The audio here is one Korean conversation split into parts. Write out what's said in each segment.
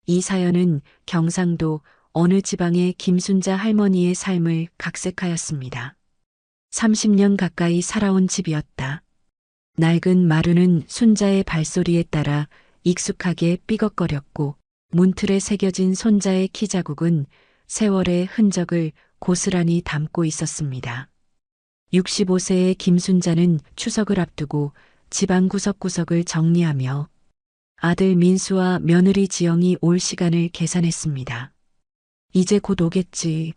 이 사연은 경상도 어느 지방의 김순자 할머니의 삶을 각색하였습니다. 30년 가까이 살아온 집이었다. 낡은 마루는 순자의 발소리에 따라 익숙하게 삐걱거렸고 문틀에 새겨진 손자의 키 자국은 세월의 흔적을 고스란히 담고 있었습니다. 65세의 김순자는 추석을 앞두고 집안 구석구석을 정리하며 아들 민수와 며느리 지영이 올 시간을 계산했습니다. 이제 곧 오겠지.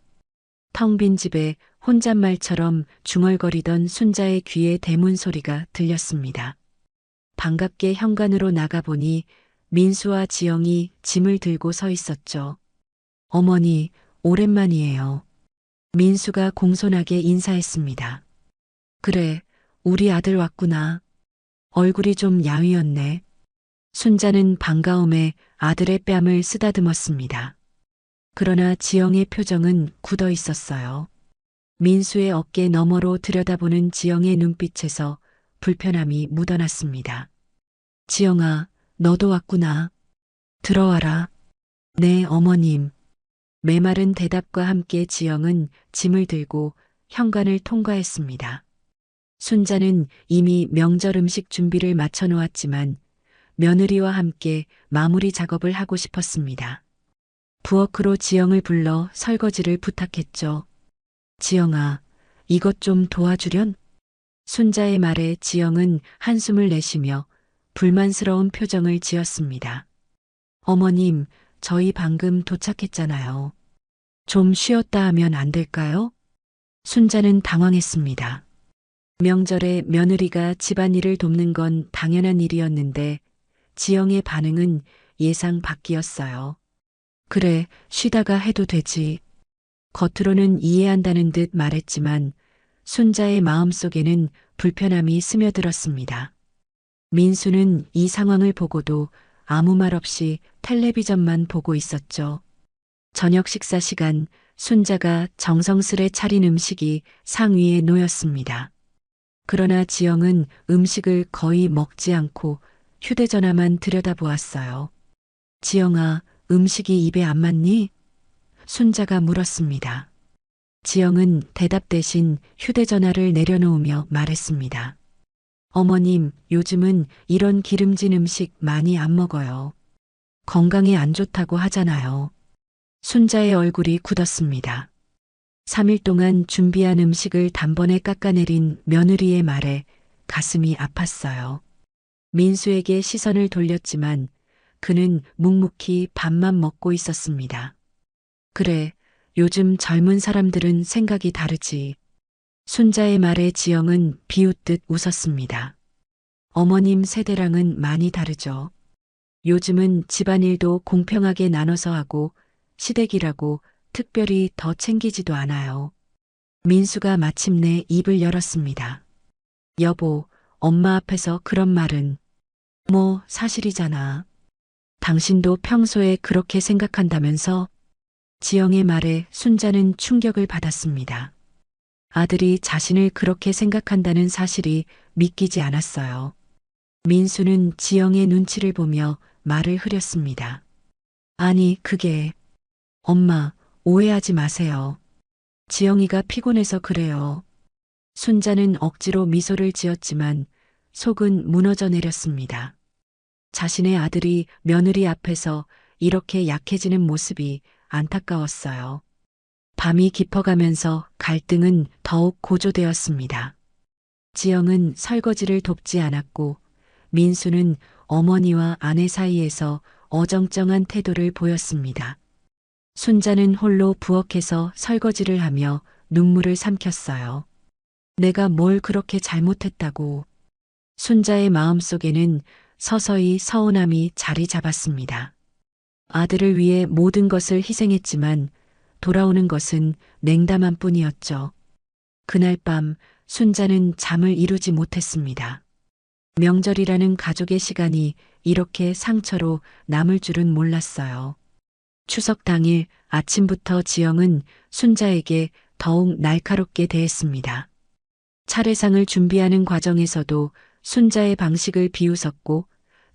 텅 빈 집에 혼잣말처럼 중얼거리던 순자의 귀에 대문 소리가 들렸습니다. 반갑게 현관으로 나가보니 민수와 지영이 짐을 들고 서 있었죠. 어머니, 오랜만이에요. 민수가 공손하게 인사했습니다. 그래, 우리 아들 왔구나. 얼굴이 좀 야위었네. 순자는 반가움에 아들의 뺨을 쓰다듬었습니다. 그러나 지영의 표정은 굳어 있었어요. 민수의 어깨 너머로 들여다보는 지영의 눈빛에서 불편함이 묻어났습니다. 지영아, 너도 왔구나. 들어와라. 네, 어머님. 메마른 대답과 함께 지영은 짐을 들고 현관을 통과했습니다. 순자는 이미 명절 음식 준비를 마쳐 놓았지만 며느리와 함께 마무리 작업을 하고 싶었습니다. 부엌으로 지영을 불러 설거지를 부탁했죠. 지영아, 이것 좀 도와주련? 순자의 말에 지영은 한숨을 내쉬며 불만스러운 표정을 지었습니다. 어머님, 저희 방금 도착했잖아요. 좀 쉬었다 하면 안 될까요? 순자는 당황했습니다. 명절에 며느리가 집안일을 돕는 건 당연한 일이었는데 지영의 반응은 예상 밖이었어요. 그래, 쉬다가 해도 되지. 겉으로는 이해한다는 듯 말했지만 순자의 마음속에는 불편함이 스며들었습니다. 민수는 이 상황을 보고도 아무 말 없이 텔레비전만 보고 있었죠. 저녁 식사 시간 순자가 정성스레 차린 음식이 상위에 놓였습니다. 그러나 지영은 음식을 거의 먹지 않고 휴대전화만 들여다보았어요. 지영아, 음식이 입에 안 맞니? 순자가 물었습니다. 지영은 대답 대신 휴대전화를 내려놓으며 말했습니다. 어머님, 요즘은 이런 기름진 음식 많이 안 먹어요. 건강에 안 좋다고 하잖아요. 순자의 얼굴이 굳었습니다. 3일 동안 준비한 음식을 단번에 깎아내린 며느리의 말에 가슴이 아팠어요. 민수에게 시선을 돌렸지만 그는 묵묵히 밥만 먹고 있었습니다. 그래, 요즘 젊은 사람들은 생각이 다르지. 순자의 말에 지영은 비웃듯 웃었습니다. 어머님 세대랑은 많이 다르죠. 요즘은 집안일도 공평하게 나눠서 하고 시댁이라고 특별히 더 챙기지도 않아요. 민수가 마침내 입을 열었습니다. 여보, 엄마 앞에서 그런 말은 뭐 사실이잖아. 당신도 평소에 그렇게 생각한다면서? 지영의 말에 순자는 충격을 받았습니다. 아들이 자신을 그렇게 생각한다는 사실이 믿기지 않았어요. 민수는 지영의 눈치를 보며 말을 흐렸습니다. 아니, 그게 엄마, 오해하지 마세요. 지영이가 피곤해서 그래요. 순자는 억지로 미소를 지었지만 속은 무너져 내렸습니다. 자신의 아들이 며느리 앞에서 이렇게 약해지는 모습이 안타까웠어요. 밤이 깊어가면서 갈등은 더욱 고조되었습니다. 지영은 설거지를 돕지 않았고 민수는 어머니와 아내 사이에서 어정쩡한 태도를 보였습니다. 순자는 홀로 부엌에서 설거지를 하며 눈물을 삼켰어요. 내가 뭘 그렇게 잘못했다고. 순자의 마음속에는 서서히 서운함이 자리 잡았습니다. 아들을 위해 모든 것을 희생했지만 돌아오는 것은 냉담한 뿐이었죠. 그날 밤 순자는 잠을 이루지 못했습니다. 명절이라는 가족의 시간이 이렇게 상처로 남을 줄은 몰랐어요. 추석 당일 아침부터 지영은 순자에게 더욱 날카롭게 대했습니다. 차례상을 준비하는 과정에서도 순자의 방식을 비웃었고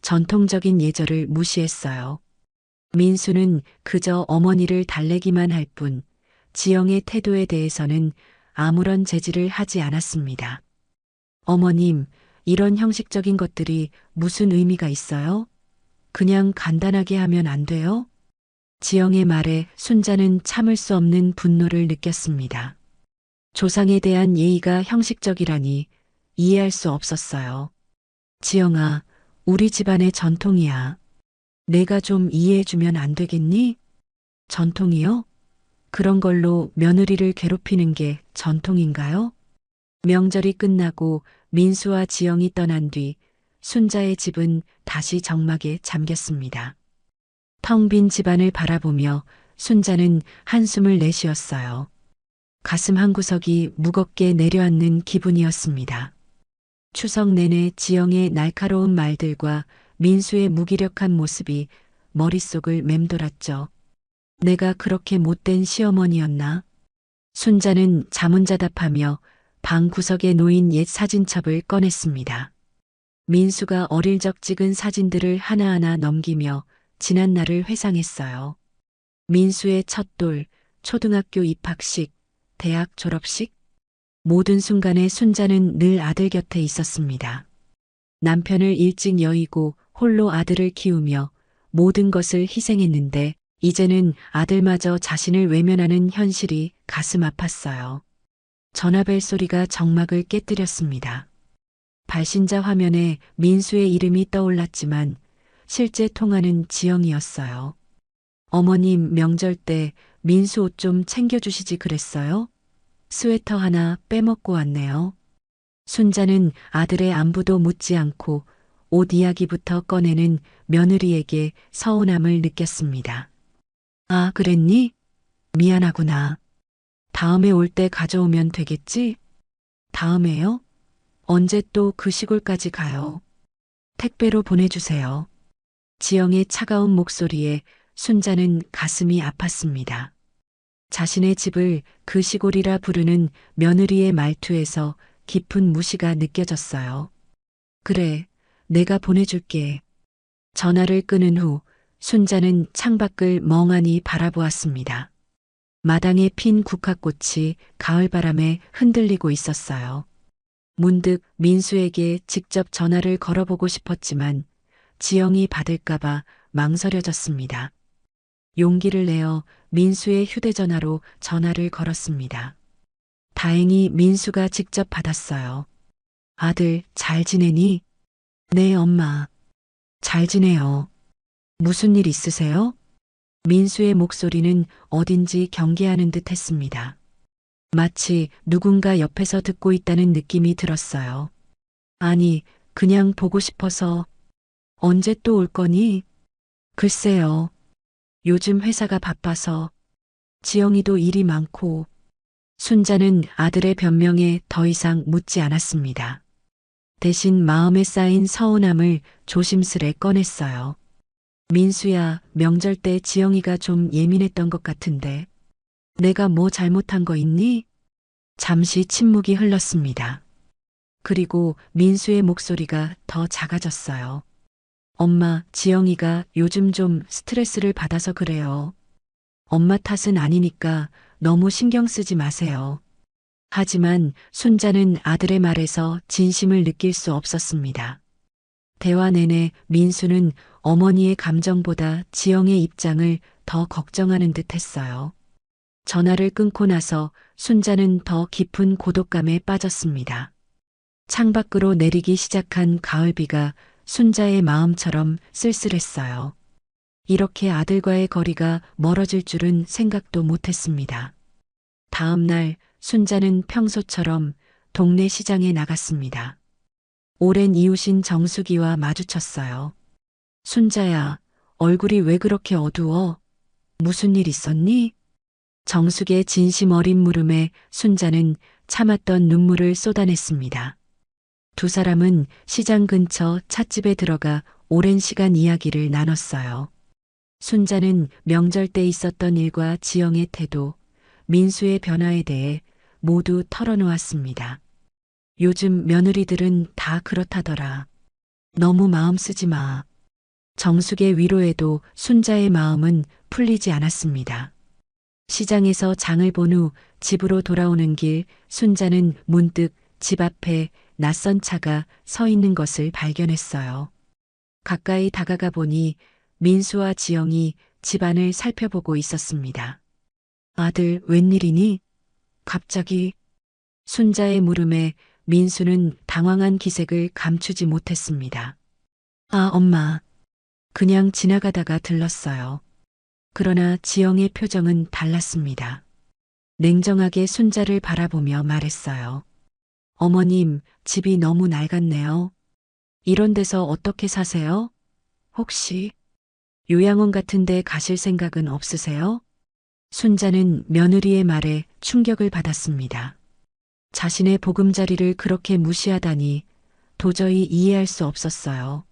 전통적인 예절을 무시했어요. 민수는 그저 어머니를 달래기만 할 뿐 지영의 태도에 대해서는 아무런 제지를 하지 않았습니다. 어머님, 이런 형식적인 것들이 무슨 의미가 있어요? 그냥 간단하게 하면 안 돼요? 지영의 말에 순자는 참을 수 없는 분노를 느꼈습니다. 조상에 대한 예의가 형식적이라니 이해할 수 없었어요. 지영아, 우리 집안의 전통이야. 내가 좀 이해해주면 안 되겠니? 전통이요? 그런 걸로 며느리를 괴롭히는 게 전통인가요? 명절이 끝나고 민수와 지영이 떠난 뒤 순자의 집은 다시 정막에 잠겼습니다. 텅 빈 집안을 바라보며 순자는 한숨을 내쉬었어요. 가슴 한구석이 무겁게 내려앉는 기분이었습니다. 추석 내내 지영의 날카로운 말들과 민수의 무기력한 모습이 머릿속을 맴돌았죠. 내가 그렇게 못된 시어머니였나? 순자는 자문자답하며 방 구석에 놓인 옛 사진첩을 꺼냈습니다. 민수가 어릴 적 찍은 사진들을 하나하나 넘기며 지난 날을 회상했어요. 민수의 첫 돌, 초등학교 입학식, 대학 졸업식, 모든 순간에 순자는 늘 아들 곁에 있었습니다. 남편을 일찍 여의고 홀로 아들을 키우며 모든 것을 희생했는데 이제는 아들마저 자신을 외면하는 현실이 가슴 아팠어요. 전화벨 소리가 정막을 깨뜨렸습니다. 발신자 화면에 민수의 이름이 떠올랐지만 실제 통화는 지영이었어요. 어머님 명절 때 민수 옷 좀 챙겨주시지 그랬어요? 스웨터 하나 빼먹고 왔네요. 순자는 아들의 안부도 묻지 않고 옷 이야기부터 꺼내는 며느리에게 서운함을 느꼈습니다. 아, 그랬니? 미안하구나. 다음에 올 때 가져오면 되겠지? 다음에요? 언제 또 그 시골까지 가요? 택배로 보내주세요. 지영의 차가운 목소리에 순자는 가슴이 아팠습니다. 자신의 집을 그 시골이라 부르는 며느리의 말투에서 깊은 무시가 느껴졌어요. 그래, 내가 보내줄게. 전화를 끊은 후 순자는 창밖을 멍하니 바라보았습니다. 마당에 핀 국화꽃이 가을바람에 흔들리고 있었어요. 문득 민수에게 직접 전화를 걸어보고 싶었지만 지영이 받을까봐 망설여졌습니다. 용기를 내어 민수의 휴대전화로 전화를 걸었습니다. 다행히 민수가 직접 받았어요. 아들, 잘 지내니? 네, 엄마. 잘 지내요. 무슨 일 있으세요? 민수의 목소리는 어딘지 경계하는 듯 했습니다. 마치 누군가 옆에서 듣고 있다는 느낌이 들었어요. 아니, 그냥 보고 싶어서. 언제 또 올 거니? 글쎄요. 요즘 회사가 바빠서. 지영이도 일이 많고. 순자는 아들의 변명에 더 이상 묻지 않았습니다. 대신 마음에 쌓인 서운함을 조심스레 꺼냈어요. 민수야, 명절 때 지영이가 좀 예민했던 것 같은데. 내가 뭐 잘못한 거 있니? 잠시 침묵이 흘렀습니다. 그리고 민수의 목소리가 더 작아졌어요. 엄마, 지영이가 요즘 좀 스트레스를 받아서 그래요. 엄마 탓은 아니니까 너무 신경 쓰지 마세요. 하지만 순자는 아들의 말에서 진심을 느낄 수 없었습니다. 대화 내내 민수는 어머니의 감정보다 지영의 입장을 더 걱정하는 듯 했어요. 전화를 끊고 나서 순자는 더 깊은 고독감에 빠졌습니다. 창밖으로 내리기 시작한 가을비가 순자의 마음처럼 쓸쓸했어요. 이렇게 아들과의 거리가 멀어질 줄은 생각도 못했습니다. 다음 날 순자는 평소처럼 동네 시장에 나갔습니다. 오랜 이웃인 정숙이와 마주쳤어요. 순자야, 얼굴이 왜 그렇게 어두워? 무슨 일 있었니? 정숙의 진심 어린 물음에 순자는 참았던 눈물을 쏟아냈습니다. 두 사람은 시장 근처 찻집에 들어가 오랜 시간 이야기를 나눴어요. 순자는 명절 때 있었던 일과 지영의 태도, 민수의 변화에 대해 모두 털어놓았습니다. 요즘 며느리들은 다 그렇다더라. 너무 마음 쓰지 마. 정숙의 위로에도 순자의 마음은 풀리지 않았습니다. 시장에서 장을 본 후 집으로 돌아오는 길 순자는 문득 집 앞에 낯선 차가 서 있는 것을 발견했어요. 가까이 다가가 보니 민수와 지영이 집안을 살펴보고 있었습니다. 아들, 웬일이니? 갑자기 순자의 물음에 민수는 당황한 기색을 감추지 못했습니다. 아, 엄마. 그냥 지나가다가 들렀어요. 그러나 지영의 표정은 달랐습니다. 냉정하게 순자를 바라보며 말했어요. 어머님, 집이 너무 낡았네요. 이런 데서 어떻게 사세요? 혹시 요양원 같은 데 가실 생각은 없으세요? 순자는 며느리의 말에 충격을 받았습니다. 자신의 보금자리를 그렇게 무시하다니 도저히 이해할 수 없었어요.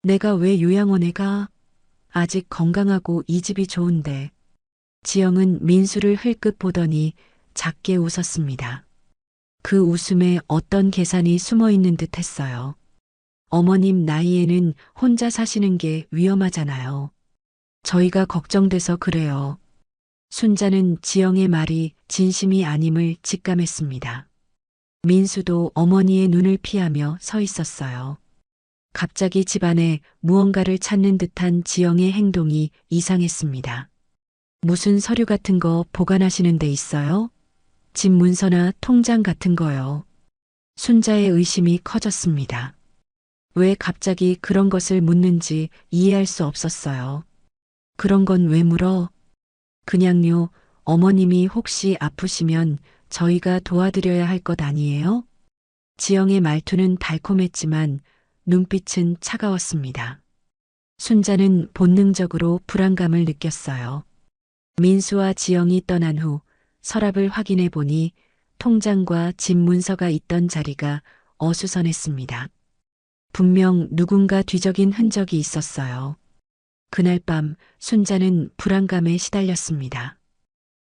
내가 왜 요양원에 가? 아직 건강하고 이 집이 좋은데. 지영은 민수를 흘끗 보더니 작게 웃었습니다. 그 웃음에 어떤 계산이 숨어 있는 듯 했어요. 어머님 나이에는 혼자 사시는 게 위험하잖아요. 저희가 걱정돼서 그래요. 순자는 지영의 말이 진심이 아님을 직감했습니다. 민수도 어머니의 눈을 피하며 서 있었어요. 갑자기 집안에 무언가를 찾는 듯한 지영의 행동이 이상했습니다. 무슨 서류 같은 거 보관하시는 데 있어요? 집 문서나 통장 같은 거요. 순자의 의심이 커졌습니다. 왜 갑자기 그런 것을 묻는지 이해할 수 없었어요. 그런 건 왜 물어? 그냥요, 어머님이 혹시 아프시면 저희가 도와드려야 할 것 아니에요? 지영의 말투는 달콤했지만 눈빛은 차가웠습니다. 순자는 본능적으로 불안감을 느꼈어요. 민수와 지영이 떠난 후 서랍을 확인해 보니 통장과 집 문서가 있던 자리가 어수선했습니다. 분명 누군가 뒤적인 흔적이 있었어요. 그날 밤 순자는 불안감에 시달렸습니다.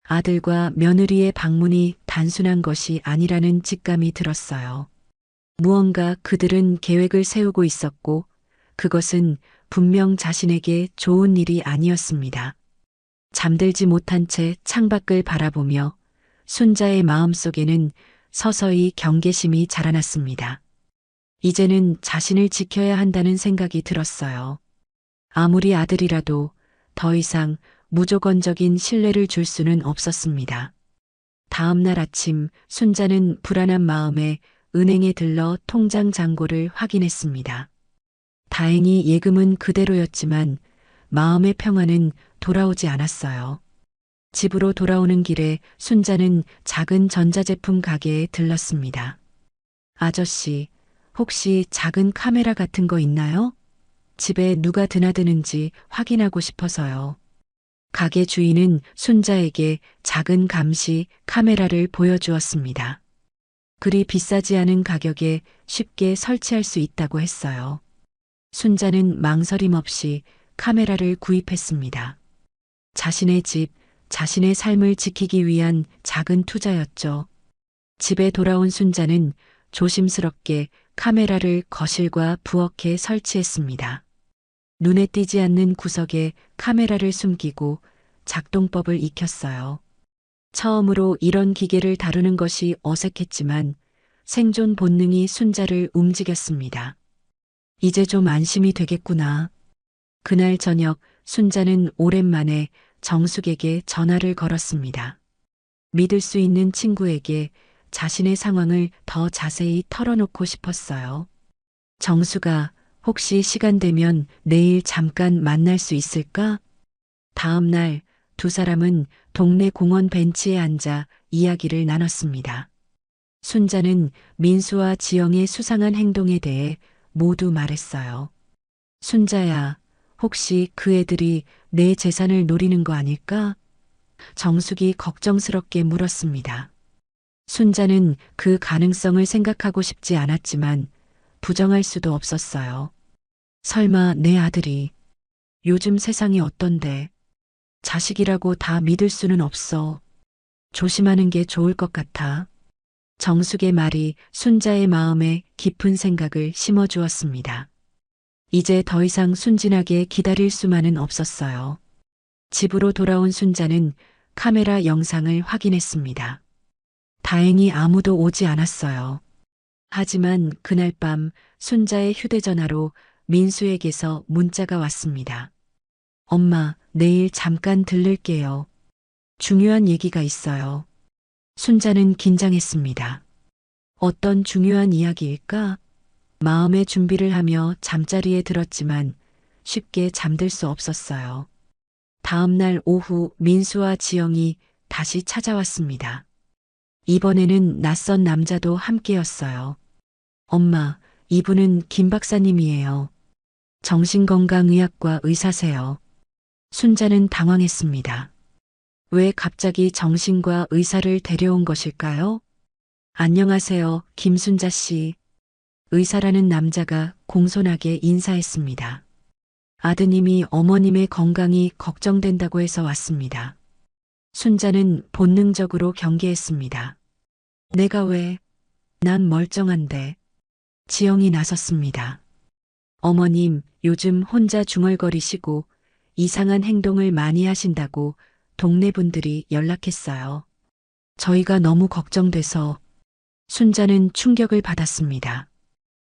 아들과 며느리의 방문이 단순한 것이 아니라는 직감이 들었어요. 무언가 그들은 계획을 세우고 있었고 그것은 분명 자신에게 좋은 일이 아니었습니다. 잠들지 못한 채 창밖을 바라보며 순자의 마음속에는 서서히 경계심이 자라났습니다. 이제는 자신을 지켜야 한다는 생각이 들었어요. 아무리 아들이라도 더 이상 무조건적인 신뢰를 줄 수는 없었습니다. 다음 날 아침 순자는 불안한 마음에 은행에 들러 통장 잔고를 확인했습니다. 다행히 예금은 그대로였지만 마음의 평화는 돌아오지 않았어요. 집으로 돌아오는 길에 순자는 작은 전자제품 가게에 들렀습니다. 아저씨, 혹시 작은 카메라 같은 거 있나요? 집에 누가 드나드는지 확인하고 싶어서요. 가게 주인은 순자에게 작은 감시 카메라를 보여주었습니다. 그리 비싸지 않은 가격에 쉽게 설치할 수 있다고 했어요. 순자는 망설임 없이 카메라를 구입했습니다. 자신의 집, 자신의 삶을 지키기 위한 작은 투자였죠. 집에 돌아온 순자는 조심스럽게 카메라를 거실과 부엌에 설치했습니다. 눈에 띄지 않는 구석에 카메라를 숨기고 작동법을 익혔어요. 처음으로 이런 기계를 다루는 것이 어색했지만 생존 본능이 순자를 움직였습니다. 이제 좀 안심이 되겠구나. 그날 저녁 순자는 오랜만에 정숙에게 전화를 걸었습니다. 믿을 수 있는 친구에게 자신의 상황을 더 자세히 털어놓고 싶었어요. 정수가 혹시 시간 되면 내일 잠깐 만날 수 있을까? 다음 날 두 사람은 동네 공원 벤치에 앉아 이야기를 나눴습니다. 순자는 민수와 지영의 수상한 행동에 대해 모두 말했어요. 순자야, 혹시 그 애들이 내 재산을 노리는 거 아닐까? 정숙이 걱정스럽게 물었습니다. 순자는 그 가능성을 생각하고 싶지 않았지만 부정할 수도 없었어요. 설마 내 아들이 요즘 세상이 어떤데 자식이라고 다 믿을 수는 없어. 조심하는 게 좋을 것 같아. 정숙의 말이 순자의 마음에 깊은 생각을 심어주었습니다. 이제 더 이상 순진하게 기다릴 수만은 없었어요. 집으로 돌아온 순자는 카메라 영상을 확인했습니다. 다행히 아무도 오지 않았어요. 하지만 그날 밤 순자의 휴대전화로 민수에게서 문자가 왔습니다. 엄마, 내일 잠깐 들를게요. 중요한 얘기가 있어요. 순자는 긴장했습니다. 어떤 중요한 이야기일까? 마음의 준비를 하며 잠자리에 들었지만 쉽게 잠들 수 없었어요. 다음 날 오후 민수와 지영이 다시 찾아왔습니다. 이번에는 낯선 남자도 함께였어요. 엄마, 이분은 김 박사님이에요. 정신건강의학과 의사세요. 순자는 당황했습니다. 왜 갑자기 정신과 의사를 데려온 것일까요? 안녕하세요, 김순자 씨. 의사라는 남자가 공손하게 인사했습니다. 아드님이 어머님의 건강이 걱정된다고 해서 왔습니다. 순자는 본능적으로 경계했습니다. 내가 왜? 난 멀쩡한데. 지영이 나섰습니다. 어머님, 요즘 혼자 중얼거리시고 이상한 행동을 많이 하신다고 동네 분들이 연락했어요. 저희가 너무 걱정돼서. 순자는 충격을 받았습니다.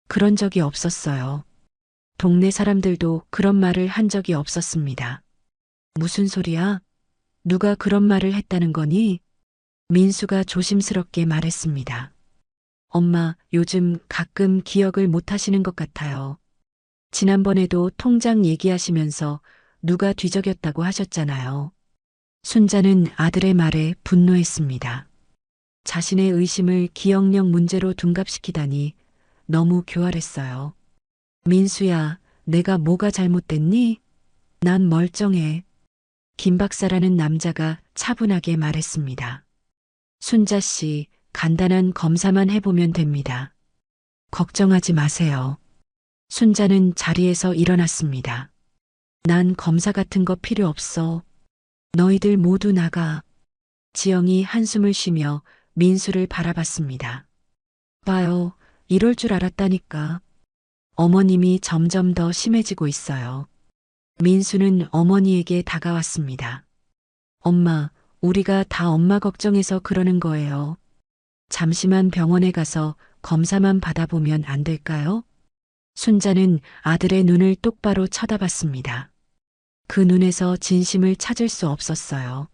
그런 적이 없었어요. 동네 사람들도 그런 말을 한 적이 없었습니다. 무슨 소리야? 누가 그런 말을 했다는 거니? 민수가 조심스럽게 말했습니다. 엄마, 요즘 가끔 기억을 못 하시는 것 같아요. 지난번에도 통장 얘기하시면서 누가 뒤적였다고 하셨잖아요. 순자는 아들의 말에 분노했습니다. 자신의 의심을 기억력 문제로 둔갑시키다니 너무 교활했어요. 민수야, 내가 뭐가 잘못됐니? 난 멀쩡해. 김 박사라는 남자가 차분하게 말했습니다. 순자 씨, 간단한 검사만 해보면 됩니다. 걱정하지 마세요. 순자는 자리에서 일어났습니다. 난 검사 같은 거 필요 없어. 너희들 모두 나가. 지영이 한숨을 쉬며 민수를 바라봤습니다. 봐요, 이럴 줄 알았다니까. 어머님이 점점 더 심해지고 있어요. 민수는 어머니에게 다가왔습니다. 엄마, 우리가 다 엄마 걱정해서 그러는 거예요. 잠시만 병원에 가서 검사만 받아보면 안 될까요? 순자는 아들의 눈을 똑바로 쳐다봤습니다. 그 눈에서 진심을 찾을 수 없었어요.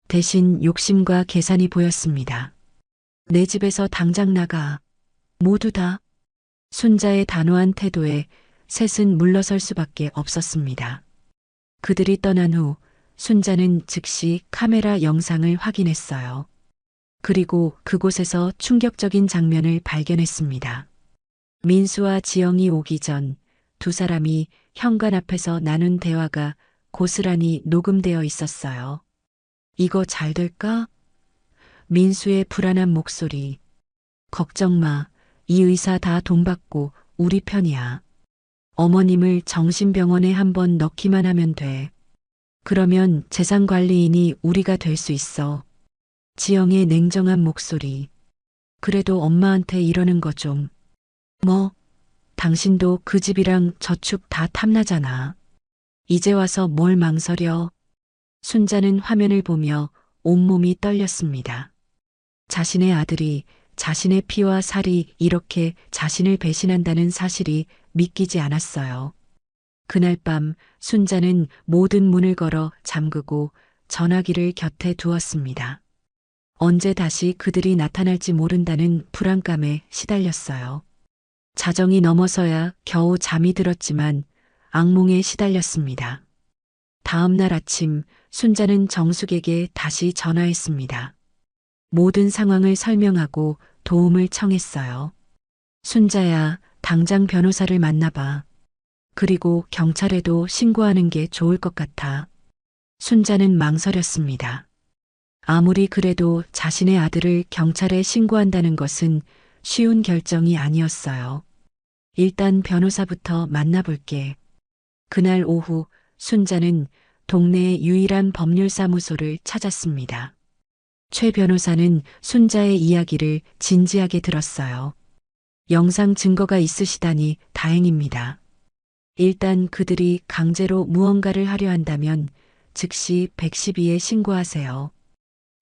대신 욕심과 계산이 보였습니다. 내 집에서 당장 나가. 모두 다. 순자의 단호한 태도에 셋은 물러설 수밖에 없었습니다. 그들이 떠난 후 순자는 즉시 카메라 영상을 확인했어요. 그리고 그곳에서 충격적인 장면을 발견했습니다. 민수와 지영이 오기 전 두 사람이 현관 앞에서 나눈 대화가 고스란히 녹음되어 있었어요. 이거 잘 될까? 민수의 불안한 목소리. 걱정 마. 이 의사 다 돈 받고 우리 편이야. 어머님을 정신병원에 한번 넣기만 하면 돼. 그러면 재산관리인이 우리가 될 수 있어. 지영의 냉정한 목소리. 그래도 엄마한테 이러는 거 좀. 뭐? 당신도 그 집이랑 저축 다 탐나잖아. 이제 와서 뭘 망설여? 순자는 화면을 보며 온몸이 떨렸습니다. 자신의 아들이 자신의 피와 살이 이렇게 자신을 배신한다는 사실이 믿기지 않았어요. 그날 밤 순자는 모든 문을 걸어 잠그고 전화기를 곁에 두었습니다. 언제 다시 그들이 나타날지 모른다는 불안감에 시달렸어요. 자정이 넘어서야 겨우 잠이 들었지만 악몽에 시달렸습니다. 다음 날 아침 순자는 정숙에게 다시 전화했습니다. 모든 상황을 설명하고 도움을 청했어요. 순자야, 당장 변호사를 만나봐. 그리고 경찰에도 신고하는 게 좋을 것 같아. 순자는 망설였습니다. 아무리 그래도 자신의 아들을 경찰에 신고한다는 것은 쉬운 결정이 아니었어요. 일단 변호사부터 만나볼게. 그날 오후 순자는 동네의 유일한 법률사무소를 찾았습니다. 최 변호사는 순자의 이야기를 진지하게 들었어요. 영상 증거가 있으시다니 다행입니다. 일단 그들이 강제로 무언가를 하려 한다면 즉시 112에 신고하세요.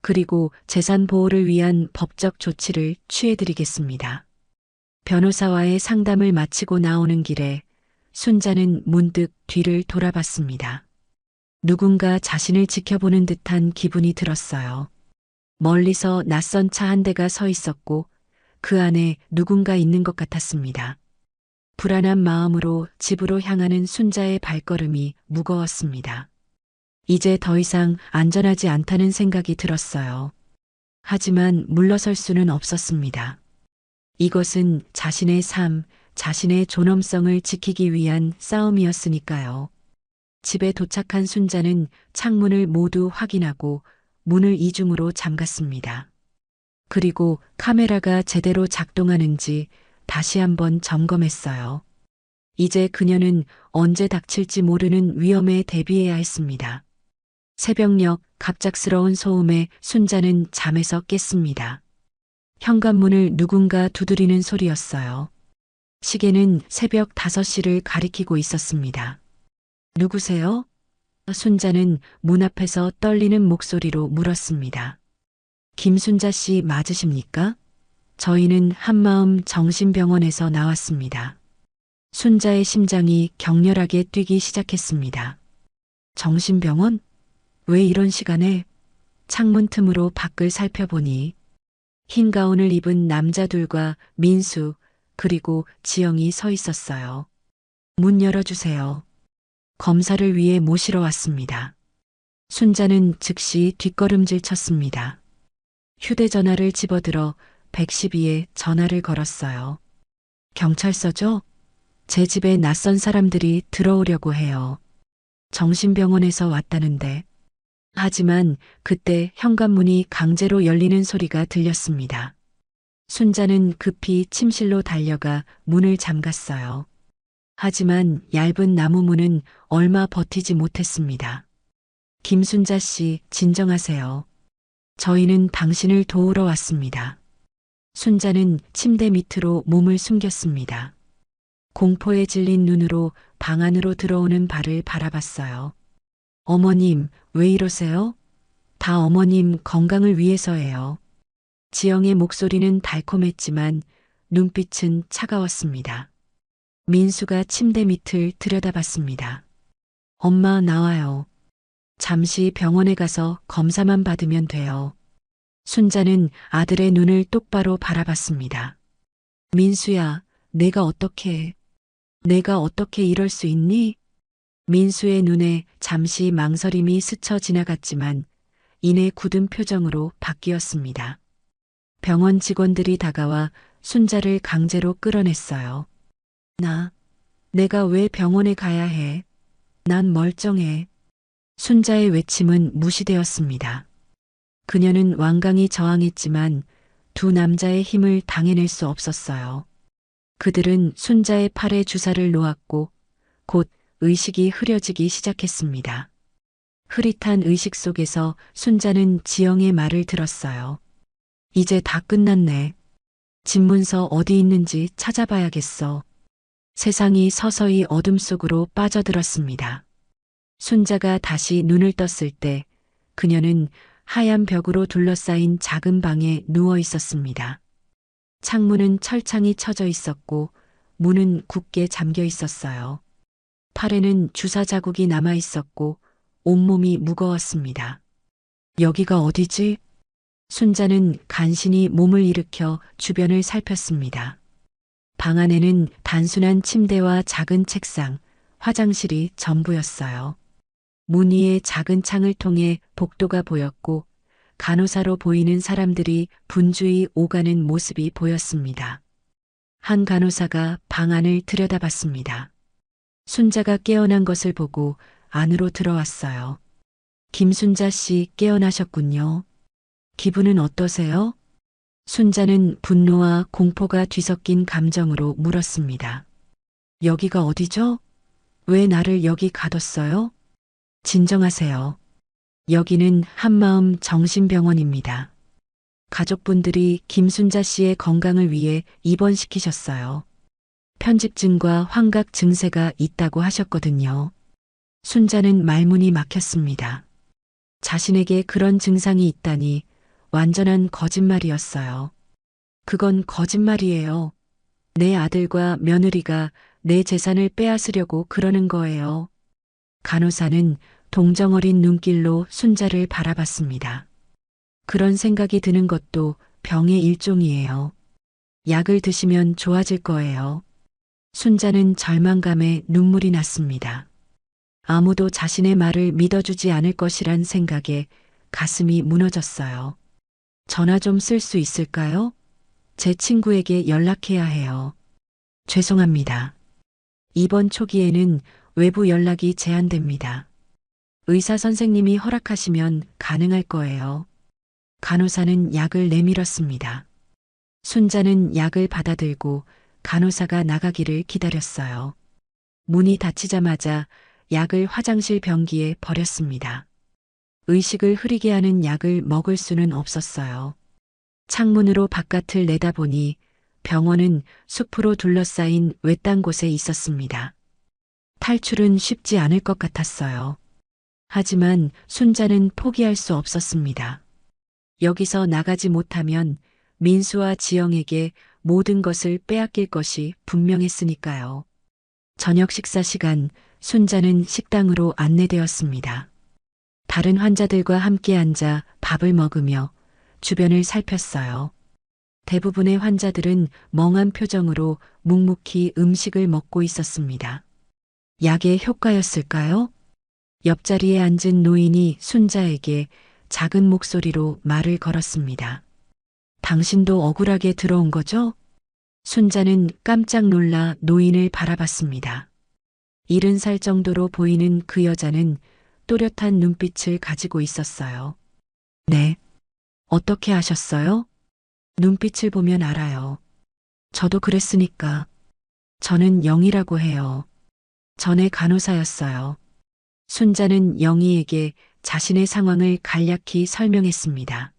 그리고 재산 보호를 위한 법적 조치를 취해드리겠습니다. 변호사와의 상담을 마치고 나오는 길에 순자는 문득 뒤를 돌아봤습니다. 누군가 자신을 지켜보는 듯한 기분이 들었어요. 멀리서 낯선 차 한 대가 서 있었고 그 안에 누군가 있는 것 같았습니다. 불안한 마음으로 집으로 향하는 순자의 발걸음이 무거웠습니다. 이제 더 이상 안전하지 않다는 생각이 들었어요. 하지만 물러설 수는 없었습니다. 이것은 자신의 삶, 자신의 존엄성을 지키기 위한 싸움이었으니까요. 집에 도착한 순자는 창문을 모두 확인하고 문을 이중으로 잠갔습니다. 그리고 카메라가 제대로 작동하는지 다시 한번 점검했어요. 이제 그녀는 언제 닥칠지 모르는 위험에 대비해야 했습니다. 새벽녘 갑작스러운 소음에 순자는 잠에서 깼습니다. 현관문을 누군가 두드리는 소리였어요. 시계는 새벽 5시를 가리키고 있었습니다. 누구세요? 순자는 문 앞에서 떨리는 목소리로 물었습니다. 김순자 씨 맞으십니까? 저희는 한마음 정신병원에서 나왔습니다. 순자의 심장이 격렬하게 뛰기 시작했습니다. 정신병원? 왜 이런 시간에? 창문 틈으로 밖을 살펴보니 흰 가운을 입은 남자 둘과 민수 그리고 지영이 서 있었어요. 문 열어주세요. 검사를 위해 모시러 왔습니다. 순자는 즉시 뒷걸음질 쳤습니다. 휴대전화를 집어들어 112에 전화를 걸었어요. 경찰서죠? 제 집에 낯선 사람들이 들어오려고 해요. 정신병원에서 왔다는데. 하지만 그때 현관문이 강제로 열리는 소리가 들렸습니다. 순자는 급히 침실로 달려가 문을 잠갔어요. 하지만 얇은 나무 문은 얼마 버티지 못했습니다. 김순자 씨, 진정하세요. 저희는 당신을 도우러 왔습니다. 순자는 침대 밑으로 몸을 숨겼습니다. 공포에 질린 눈으로 방 안으로 들어오는 발을 바라봤어요. 어머님, 왜 이러세요? 다 어머님 건강을 위해서예요. 지영의 목소리는 달콤했지만 눈빛은 차가웠습니다. 민수가 침대 밑을 들여다봤습니다. 엄마 나와요. 잠시 병원에 가서 검사만 받으면 돼요. 순자는 아들의 눈을 똑바로 바라봤습니다. 민수야, 내가 어떻게 이럴 수 있니? 민수의 눈에 잠시 망설임이 스쳐 지나갔지만 이내 굳은 표정으로 바뀌었습니다. 병원 직원들이 다가와 순자를 강제로 끌어냈어요. 내가 왜 병원에 가야 해? 난 멀쩡해. 순자의 외침은 무시되었습니다. 그녀는 완강히 저항했지만 두 남자의 힘을 당해낼 수 없었어요. 그들은 순자의 팔에 주사를 놓았고 곧 의식이 흐려지기 시작했습니다. 흐릿한 의식 속에서 순자는 지영의 말을 들었어요. 이제 다 끝났네. 집문서 어디 있는지 찾아봐야겠어. 세상이 서서히 어둠 속으로 빠져들었습니다. 순자가 다시 눈을 떴을 때 그녀는 하얀 벽으로 둘러싸인 작은 방에 누워 있었습니다. 창문은 철창이 쳐져 있었고 문은 굳게 잠겨 있었어요. 팔에는 주사 자국이 남아 있었고 온몸이 무거웠습니다. 여기가 어디지? 순자는 간신히 몸을 일으켜 주변을 살폈습니다. 방 안에는 단순한 침대와 작은 책상, 화장실이 전부였어요. 문 위의 작은 창을 통해 복도가 보였고 간호사로 보이는 사람들이 분주히 오가는 모습이 보였습니다. 한 간호사가 방 안을 들여다봤습니다. 순자가 깨어난 것을 보고 안으로 들어왔어요. 김순자 씨 깨어나셨군요. 기분은 어떠세요? 순자는 분노와 공포가 뒤섞인 감정으로 물었습니다. 여기가 어디죠? 왜 나를 여기 가뒀어요? 진정하세요. 여기는 한마음 정신병원입니다. 가족분들이 김순자 씨의 건강을 위해 입원시키셨어요. 편집증과 환각 증세가 있다고 하셨거든요. 순자는 말문이 막혔습니다. 자신에게 그런 증상이 있다니 완전한 거짓말이었어요. 그건 거짓말이에요. 내 아들과 며느리가 내 재산을 빼앗으려고 그러는 거예요. 간호사는 동정어린 눈길로 순자를 바라봤습니다. 그런 생각이 드는 것도 병의 일종이에요. 약을 드시면 좋아질 거예요. 순자는 절망감에 눈물이 났습니다. 아무도 자신의 말을 믿어주지 않을 것이란 생각에 가슴이 무너졌어요. 전화 좀 쓸 수 있을까요? 제 친구에게 연락해야 해요. 죄송합니다. 이번 초기에는 외부 연락이 제한됩니다. 의사 선생님이 허락하시면 가능할 거예요. 간호사는 약을 내밀었습니다. 순자는 약을 받아들고 간호사가 나가기를 기다렸어요. 문이 닫히자마자 약을 화장실 변기에 버렸습니다. 의식을 흐리게 하는 약을 먹을 수는 없었어요. 창문으로 바깥을 내다보니 병원은 숲으로 둘러싸인 외딴 곳에 있었습니다. 탈출은 쉽지 않을 것 같았어요. 하지만 순자는 포기할 수 없었습니다. 여기서 나가지 못하면 민수와 지영에게 모든 것을 빼앗길 것이 분명했으니까요. 저녁 식사 시간, 순자는 식당으로 안내되었습니다. 다른 환자들과 함께 앉아 밥을 먹으며 주변을 살폈어요. 대부분의 환자들은 멍한 표정으로 묵묵히 음식을 먹고 있었습니다. 약의 효과였을까요? 옆자리에 앉은 노인이 순자에게 작은 목소리로 말을 걸었습니다. 당신도 억울하게 들어온 거죠? 순자는 깜짝 놀라 노인을 바라봤습니다. 70살 정도로 보이는 그 여자는 또렷한 눈빛을 가지고 있었어요. 네. 어떻게 아셨어요? 눈빛을 보면 알아요. 저도 그랬으니까. 저는 영희라고 해요. 전에 간호사였어요. 순자는 영희에게 자신의 상황을 간략히 설명했습니다.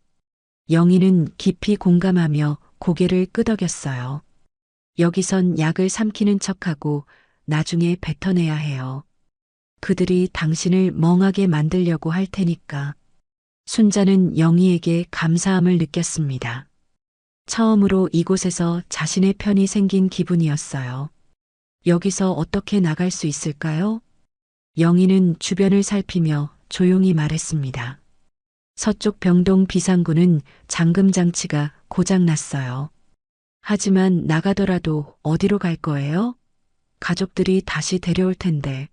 영희는 깊이 공감하며 고개를 끄덕였어요. 여기선 약을 삼키는 척하고 나중에 뱉어내야 해요. 그들이 당신을 멍하게 만들려고 할 테니까. 순자는 영희에게 감사함을 느꼈습니다. 처음으로 이곳에서 자신의 편이 생긴 기분이었어요. 여기서 어떻게 나갈 수 있을까요? 영희는 주변을 살피며 조용히 말했습니다. 서쪽 병동 비상구는 잠금 장치가 고장났어요. 하지만 나가더라도 어디로 갈 거예요? 가족들이 다시 데려올 텐데.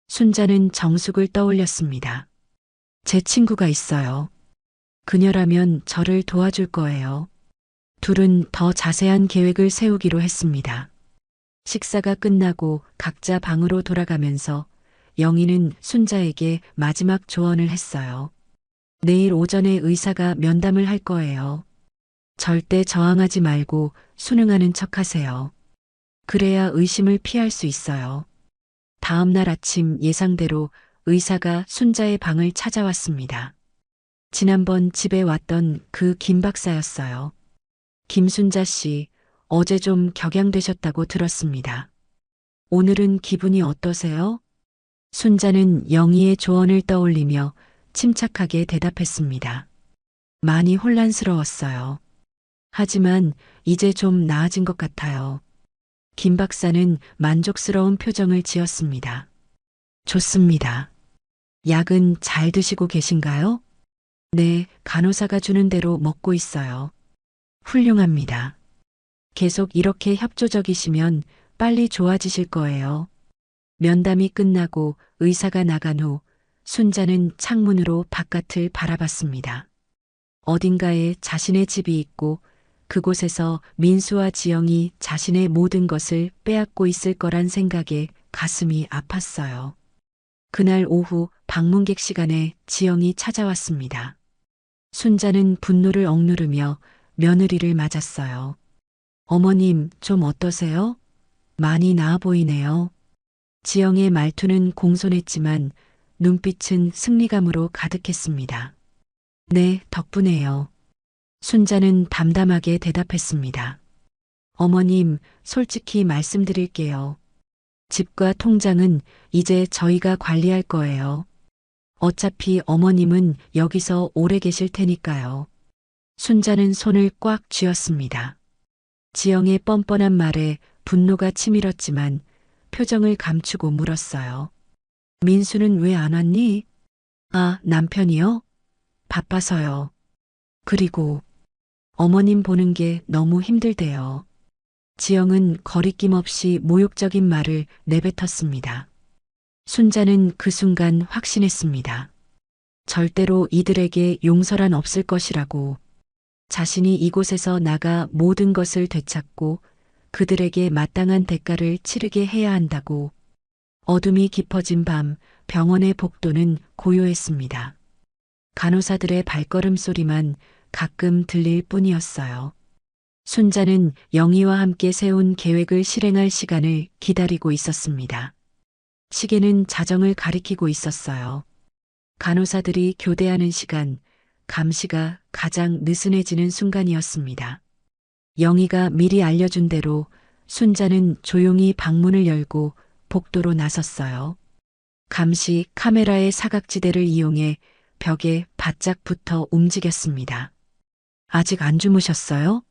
순자는 정숙을 떠올렸습니다. 제 친구가 있어요. 그녀라면 저를 도와줄 거예요. 둘은 더 자세한 계획을 세우기로 했습니다. 식사가 끝나고 각자 방으로 돌아가면서 영희는 순자에게 마지막 조언을 했어요. 내일 오전에 의사가 면담을 할 거예요. 절대 저항하지 말고 순응하는 척 하세요. 그래야 의심을 피할 수 있어요. 다음 날 아침 예상대로 의사가 순자의 방을 찾아왔습니다. 지난번 집에 왔던 그 김 박사였어요. 김순자 씨, 어제 좀 격양되셨다고 들었습니다. 오늘은 기분이 어떠세요? 순자는 영희의 조언을 떠올리며 침착하게 대답했습니다. 많이 혼란스러웠어요. 하지만 이제 좀 나아진 것 같아요. 김 박사는 만족스러운 표정을 지었습니다. 좋습니다. 약은 잘 드시고 계신가요? 네, 간호사가 주는 대로 먹고 있어요. 훌륭합니다. 계속 이렇게 협조적이시면 빨리 좋아지실 거예요. 면담이 끝나고 의사가 나간 후 순자는 창문으로 바깥을 바라봤습니다. 어딘가에 자신의 집이 있고 그곳에서 민수와 지영이 자신의 모든 것을 빼앗고 있을 거란 생각에 가슴이 아팠어요. 그날 오후 방문객 시간에 지영이 찾아왔습니다. 순자는 분노를 억누르며 며느리를 맞았어요. 어머님, 좀 어떠세요? 많이 나아 보이네요. 지영의 말투는 공손했지만 눈빛은 승리감으로 가득했습니다. 네, 덕분에요. 순자는 담담하게 대답했습니다. 어머님, 솔직히 말씀드릴게요. 집과 통장은 이제 저희가 관리할 거예요. 어차피 어머님은 여기서 오래 계실 테니까요. 순자는 손을 꽉 쥐었습니다. 지영의 뻔뻔한 말에 분노가 치밀었지만 표정을 감추고 물었어요. 민수는 왜 안 왔니? 아, 남편이요? 바빠서요. 그리고 어머님 보는 게 너무 힘들대요. 지영은 거리낌 없이 모욕적인 말을 내뱉었습니다. 순자는 그 순간 확신했습니다. 절대로 이들에게 용서란 없을 것이라고. 자신이 이곳에서 나가 모든 것을 되찾고 그들에게 마땅한 대가를 치르게 해야 한다고. 어둠이 깊어진 밤, 병원의 복도는 고요했습니다. 간호사들의 발걸음 소리만 가끔 들릴 뿐이었어요. 순자는 영희와 함께 세운 계획을 실행할 시간을 기다리고 있었습니다. 시계는 자정을 가리키고 있었어요. 간호사들이 교대하는 시간, 감시가 가장 느슨해지는 순간이었습니다. 영희가 미리 알려준 대로 순자는 조용히 방문을 열고 복도로 나섰어요. 감시 카메라의 사각지대를 이용해 벽에 바짝 붙어 움직였습니다. 아직 안 주무셨어요?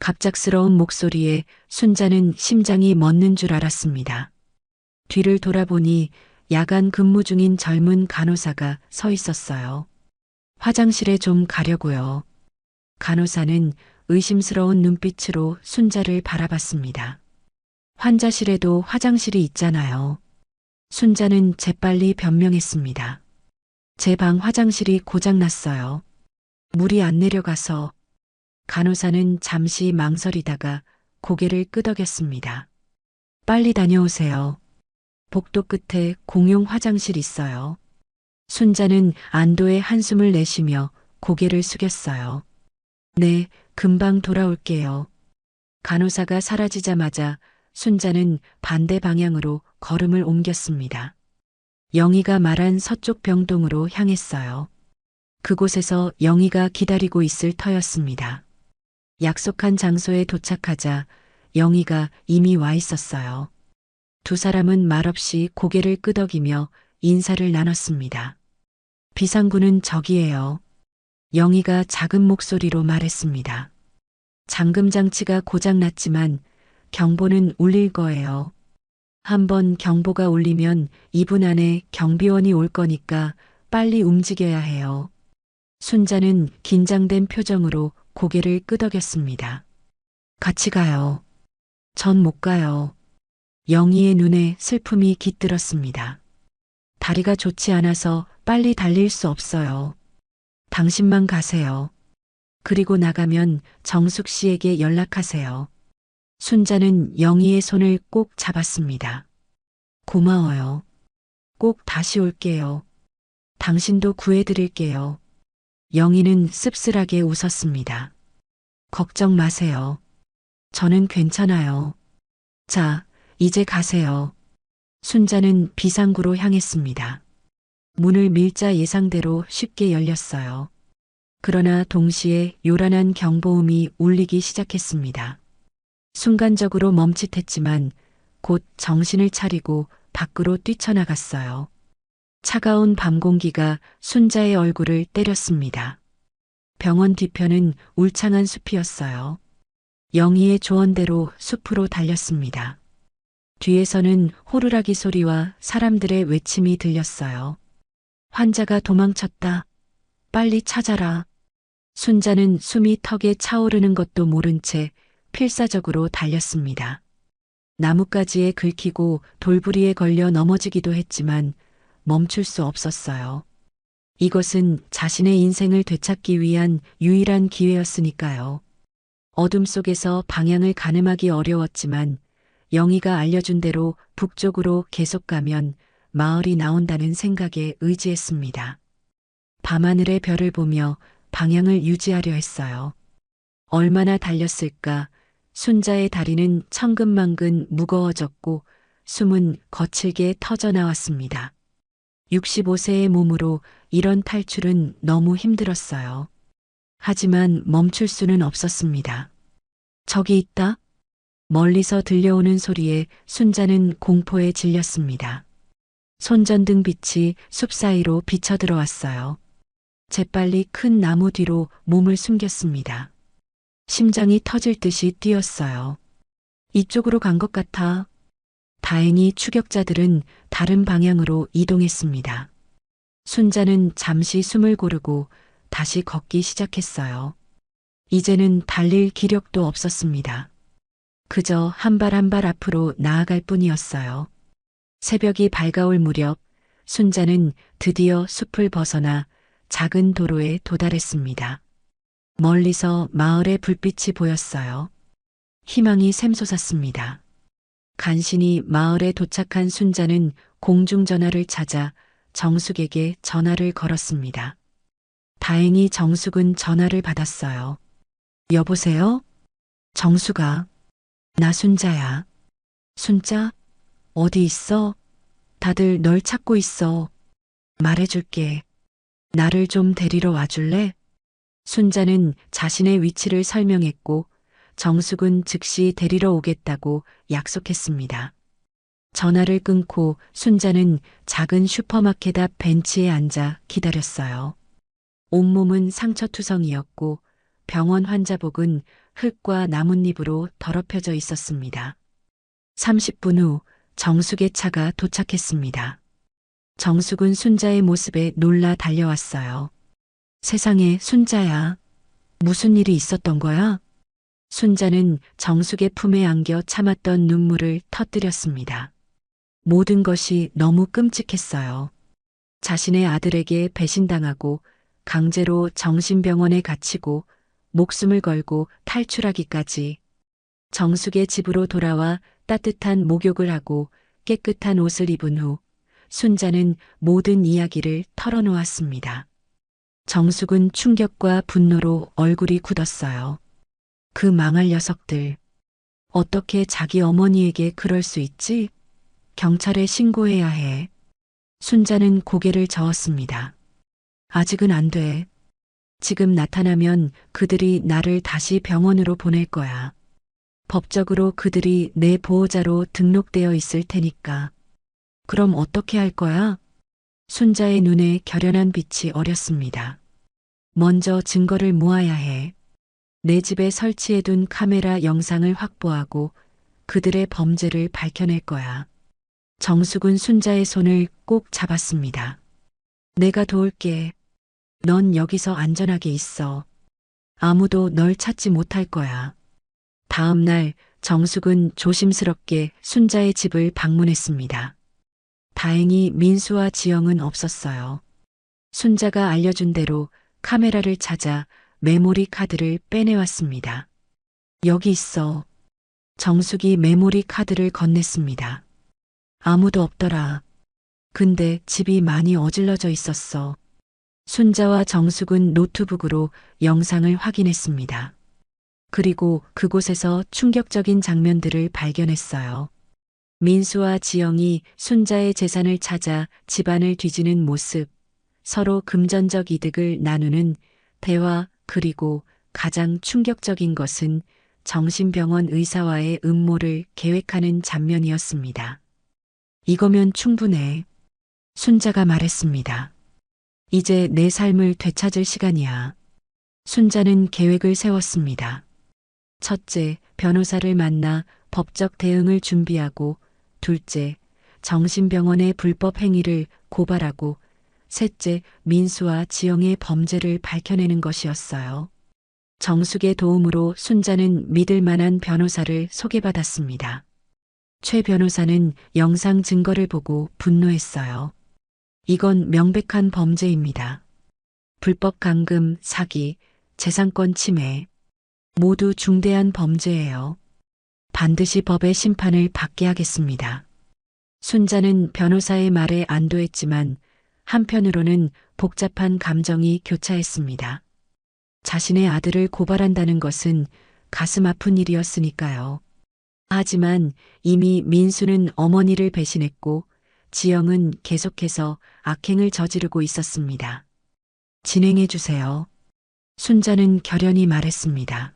갑작스러운 목소리에 순자는 심장이 멎는 줄 알았습니다. 뒤를 돌아보니 야간 근무 중인 젊은 간호사가 서 있었어요. 화장실에 좀 가려고요. 간호사는 의심스러운 눈빛으로 순자를 바라봤습니다. 환자실에도 화장실이 있잖아요. 순자는 재빨리 변명했습니다. 제 방 화장실이 고장났어요. 물이 안 내려가서. 간호사는 잠시 망설이다가 고개를 끄덕였습니다. 빨리 다녀오세요. 복도 끝에 공용 화장실 있어요. 순자는 안도의 한숨을 내쉬며 고개를 숙였어요. 네, 금방 돌아올게요. 간호사가 사라지자마자 순자는 반대 방향으로 걸음을 옮겼습니다. 영희가 말한 서쪽 병동으로 향했어요. 그곳에서 영희가 기다리고 있을 터였습니다. 약속한 장소에 도착하자 영희가 이미 와 있었어요. 두 사람은 말없이 고개를 끄덕이며 인사를 나눴습니다. 비상구는 저기예요. 영희가 작은 목소리로 말했습니다. 잠금 장치가 고장났지만 경보는 울릴 거예요. 한번 경보가 울리면 2분 안에 경비원이 올 거니까 빨리 움직여야 해요. 순자는 긴장된 표정으로 고개를 끄덕였습니다. 같이 가요. 전 못 가요. 영희의 눈에 슬픔이 깃들었습니다. 다리가 좋지 않아서 빨리 달릴 수 없어요. 당신만 가세요. 그리고 나가면 정숙 씨에게 연락하세요. 순자는 영희의 손을 꼭 잡았습니다. 고마워요. 꼭 다시 올게요. 당신도 구해드릴게요. 영희는 씁쓸하게 웃었습니다. 걱정 마세요. 저는 괜찮아요. 자, 이제 가세요. 순자는 비상구로 향했습니다. 문을 밀자 예상대로 쉽게 열렸어요. 그러나 동시에 요란한 경보음이 울리기 시작했습니다. 순간적으로 멈칫했지만 곧 정신을 차리고 밖으로 뛰쳐나갔어요. 차가운 밤 공기가 순자의 얼굴을 때렸습니다. 병원 뒤편은 울창한 숲이었어요. 영희의 조언대로 숲으로 달렸습니다. 뒤에서는 호루라기 소리와 사람들의 외침이 들렸어요. 환자가 도망쳤다. 빨리 찾아라. 순자는 숨이 턱에 차오르는 것도 모른 채 필사적으로 달렸습니다. 나뭇가지에 긁히고 돌부리에 걸려 넘어지기도 했지만 멈출 수 없었어요. 이것은 자신의 인생을 되찾기 위한 유일한 기회였으니까요. 어둠 속에서 방향을 가늠하기 어려웠지만 영희가 알려준 대로 북쪽으로 계속 가면 마을이 나온다는 생각에 의지했습니다. 밤하늘의 별을 보며 방향을 유지하려 했어요. 얼마나 달렸을까. 순자의 다리는 천근만근 무거워졌고 숨은 거칠게 터져나왔습니다. 65세의 몸으로 이런 탈출은 너무 힘들었어요. 하지만 멈출 수는 없었습니다. 저기 있다. 멀리서 들려오는 소리에 순자는 공포에 질렸습니다. 손전등 빛이 숲 사이로 비쳐 들어왔어요. 재빨리 큰 나무 뒤로 몸을 숨겼습니다. 심장이 터질 듯이 뛰었어요. 이쪽으로 간 것 같아. 다행히 추격자들은 다른 방향으로 이동했습니다. 순자는 잠시 숨을 고르고 다시 걷기 시작했어요. 이제는 달릴 기력도 없었습니다. 그저 한 발 한 발 앞으로 나아갈 뿐이었어요. 새벽이 밝아올 무렵 순자는 드디어 숲을 벗어나 작은 도로에 도달했습니다. 멀리서 마을의 불빛이 보였어요. 희망이 샘솟았습니다. 간신히 마을에 도착한 순자는 공중전화를 찾아 정숙에게 전화를 걸었습니다. 다행히 정숙은 전화를 받았어요. 여보세요? 정숙아, 나 순자야. 순자? 어디 있어? 다들 널 찾고 있어. 말해줄게. 나를 좀 데리러 와줄래? 순자는 자신의 위치를 설명했고 정숙은 즉시 데리러 오겠다고 약속했습니다. 전화를 끊고 순자는 작은 슈퍼마켓 앞 벤치에 앉아 기다렸어요. 온몸은 상처투성이었고 병원 환자복은 흙과 나뭇잎으로 더럽혀져 있었습니다. 30분 후 정숙의 차가 도착했습니다. 정숙은 순자의 모습에 놀라 달려왔어요. 세상에, 순자야. 무슨 일이 있었던 거야? 순자는 정숙의 품에 안겨 참았던 눈물을 터뜨렸습니다. 모든 것이 너무 끔찍했어요. 자신의 아들에게 배신당하고 강제로 정신병원에 갇히고 목숨을 걸고 탈출하기까지. 정숙의 집으로 돌아와 따뜻한 목욕을 하고 깨끗한 옷을 입은 후 순자는 모든 이야기를 털어놓았습니다. 정숙은 충격과 분노로 얼굴이 굳었어요. 그 망할 녀석들. 어떻게 자기 어머니에게 그럴 수 있지? 경찰에 신고해야 해. 순자는 고개를 저었습니다. 아직은 안 돼. 지금 나타나면 그들이 나를 다시 병원으로 보낼 거야. 법적으로 그들이 내 보호자로 등록되어 있을 테니까. 그럼 어떻게 할 거야? 순자의 눈에 결연한 빛이 어렸습니다. 먼저 증거를 모아야 해. 내 집에 설치해둔 카메라 영상을 확보하고 그들의 범죄를 밝혀낼 거야. 정숙은 순자의 손을 꼭 잡았습니다. 내가 도울게. 넌 여기서 안전하게 있어. 아무도 널 찾지 못할 거야. 다음 날 정숙은 조심스럽게 순자의 집을 방문했습니다. 다행히 민수와 지영은 없었어요. 순자가 알려준 대로 카메라를 찾아 메모리 카드를 빼내왔습니다. 여기 있어. 정숙이 메모리 카드를 건넸습니다. 아무도 없더라. 근데 집이 많이 어질러져 있었어. 순자와 정숙은 노트북으로 영상을 확인했습니다. 그리고 그곳에서 충격적인 장면들을 발견했어요. 민수와 지영이 순자의 재산을 찾아 집안을 뒤지는 모습, 서로 금전적 이득을 나누는 대화, 그리고 가장 충격적인 것은 정신병원 의사와의 음모를 계획하는 장면이었습니다. 이거면 충분해. 순자가 말했습니다. 이제 내 삶을 되찾을 시간이야. 순자는 계획을 세웠습니다. 첫째, 변호사를 만나 법적 대응을 준비하고, 둘째, 정신병원의 불법 행위를 고발하고, 셋째, 민수와 지영의 범죄를 밝혀내는 것이었어요. 정숙의 도움으로 순자는 믿을 만한 변호사를 소개받았습니다. 최 변호사는 영상 증거를 보고 분노했어요. 이건 명백한 범죄입니다. 불법 감금, 사기, 재산권 침해, 모두 중대한 범죄예요. 반드시 법의 심판을 받게 하겠습니다. 순자는 변호사의 말에 안도했지만 한편으로는 복잡한 감정이 교차했습니다. 자신의 아들을 고발한다는 것은 가슴 아픈 일이었으니까요. 하지만 이미 민수는 어머니를 배신했고 지영은 계속해서 악행을 저지르고 있었습니다. 진행해 주세요. 순자는 결연히 말했습니다.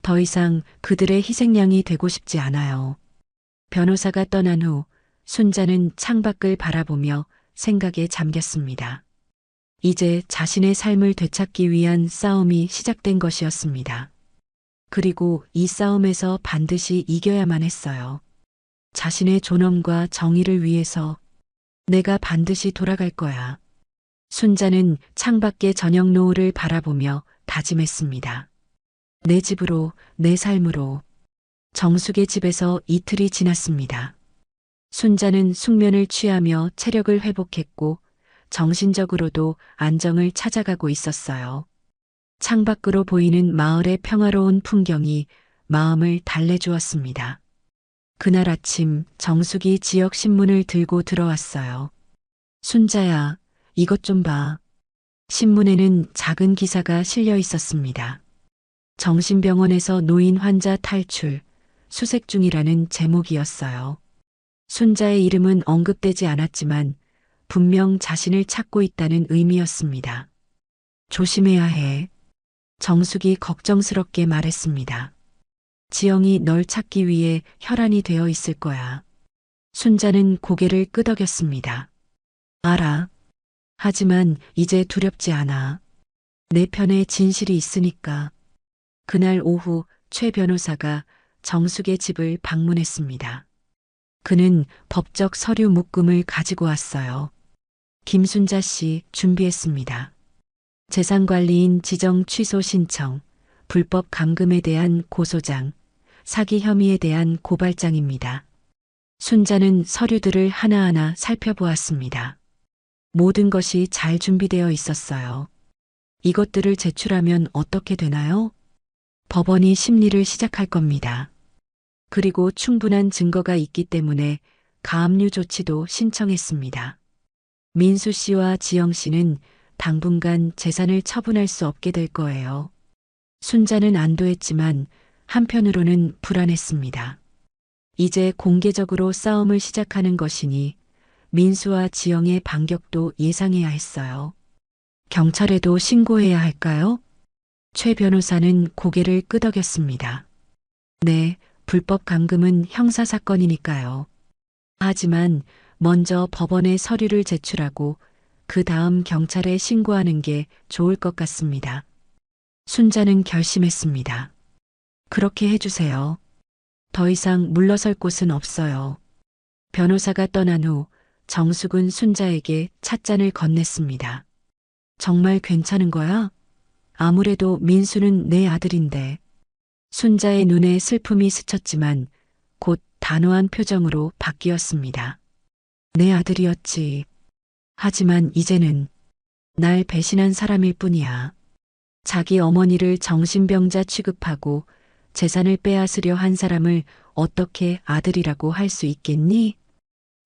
더 이상 그들의 희생양이 되고 싶지 않아요. 변호사가 떠난 후 순자는 창밖을 바라보며 생각에 잠겼습니다. 이제 자신의 삶을 되찾기 위한 싸움이 시작된 것이었습니다. 그리고 이 싸움에서 반드시 이겨야만 했어요. 자신의 존엄과 정의를 위해서 내가 반드시 돌아갈 거야. 순자는 창밖의 저녁 노을을 바라보며 다짐했습니다. 내 집으로, 내 삶으로. 정숙의 집에서 이틀이 지났습니다. 순자는 숙면을 취하며 체력을 회복했고 정신적으로도 안정을 찾아가고 있었어요. 창밖으로 보이는 마을의 평화로운 풍경이 마음을 달래주었습니다. 그날 아침 정숙이 지역 신문을 들고 들어왔어요. 순자야, 이것 좀 봐. 신문에는 작은 기사가 실려 있었습니다. 정신병원에서 노인 환자 탈출, 수색 중이라는 제목이었어요. 순자의 이름은 언급되지 않았지만 분명 자신을 찾고 있다는 의미였습니다. 조심해야 해. 정숙이 걱정스럽게 말했습니다. 지영이 널 찾기 위해 혈안이 되어 있을 거야. 순자는 고개를 끄덕였습니다. 알아. 하지만 이제 두렵지 않아. 내 편에 진실이 있으니까. 그날 오후 최 변호사가 정숙의 집을 방문했습니다. 그는 법적 서류 묶음을 가지고 왔어요. 김순자 씨 준비했습니다. 재산관리인 지정 취소 신청, 불법 감금에 대한 고소장, 사기 혐의에 대한 고발장입니다. 순자는 서류들을 하나하나 살펴보았습니다. 모든 것이 잘 준비되어 있었어요. 이것들을 제출하면 어떻게 되나요? 법원이 심리를 시작할 겁니다. 그리고 충분한 증거가 있기 때문에 가압류 조치도 신청했습니다. 민수 씨와 지영 씨는 당분간 재산을 처분할 수 없게 될 거예요. 순자는 안도했지만 한편으로는 불안했습니다. 이제 공개적으로 싸움을 시작하는 것이니 민수와 지영의 반격도 예상해야 했어요. 경찰에도 신고해야 할까요? 최 변호사는 고개를 끄덕였습니다. 네, 불법 감금은 형사사건이니까요. 하지만 먼저 법원에 서류를 제출하고 그 다음 경찰에 신고하는 게 좋을 것 같습니다. 순자는 결심했습니다. 그렇게 해주세요. 더 이상 물러설 곳은 없어요. 변호사가 떠난 후 정숙은 순자에게 찻잔을 건넸습니다. 정말 괜찮은 거야? 아무래도 민수는 내 아들인데. 순자의 눈에 슬픔이 스쳤지만 곧 단호한 표정으로 바뀌었습니다. 내 아들이었지. 하지만 이제는 날 배신한 사람일 뿐이야. 자기 어머니를 정신병자 취급하고 재산을 빼앗으려 한 사람을 어떻게 아들이라고 할 수 있겠니?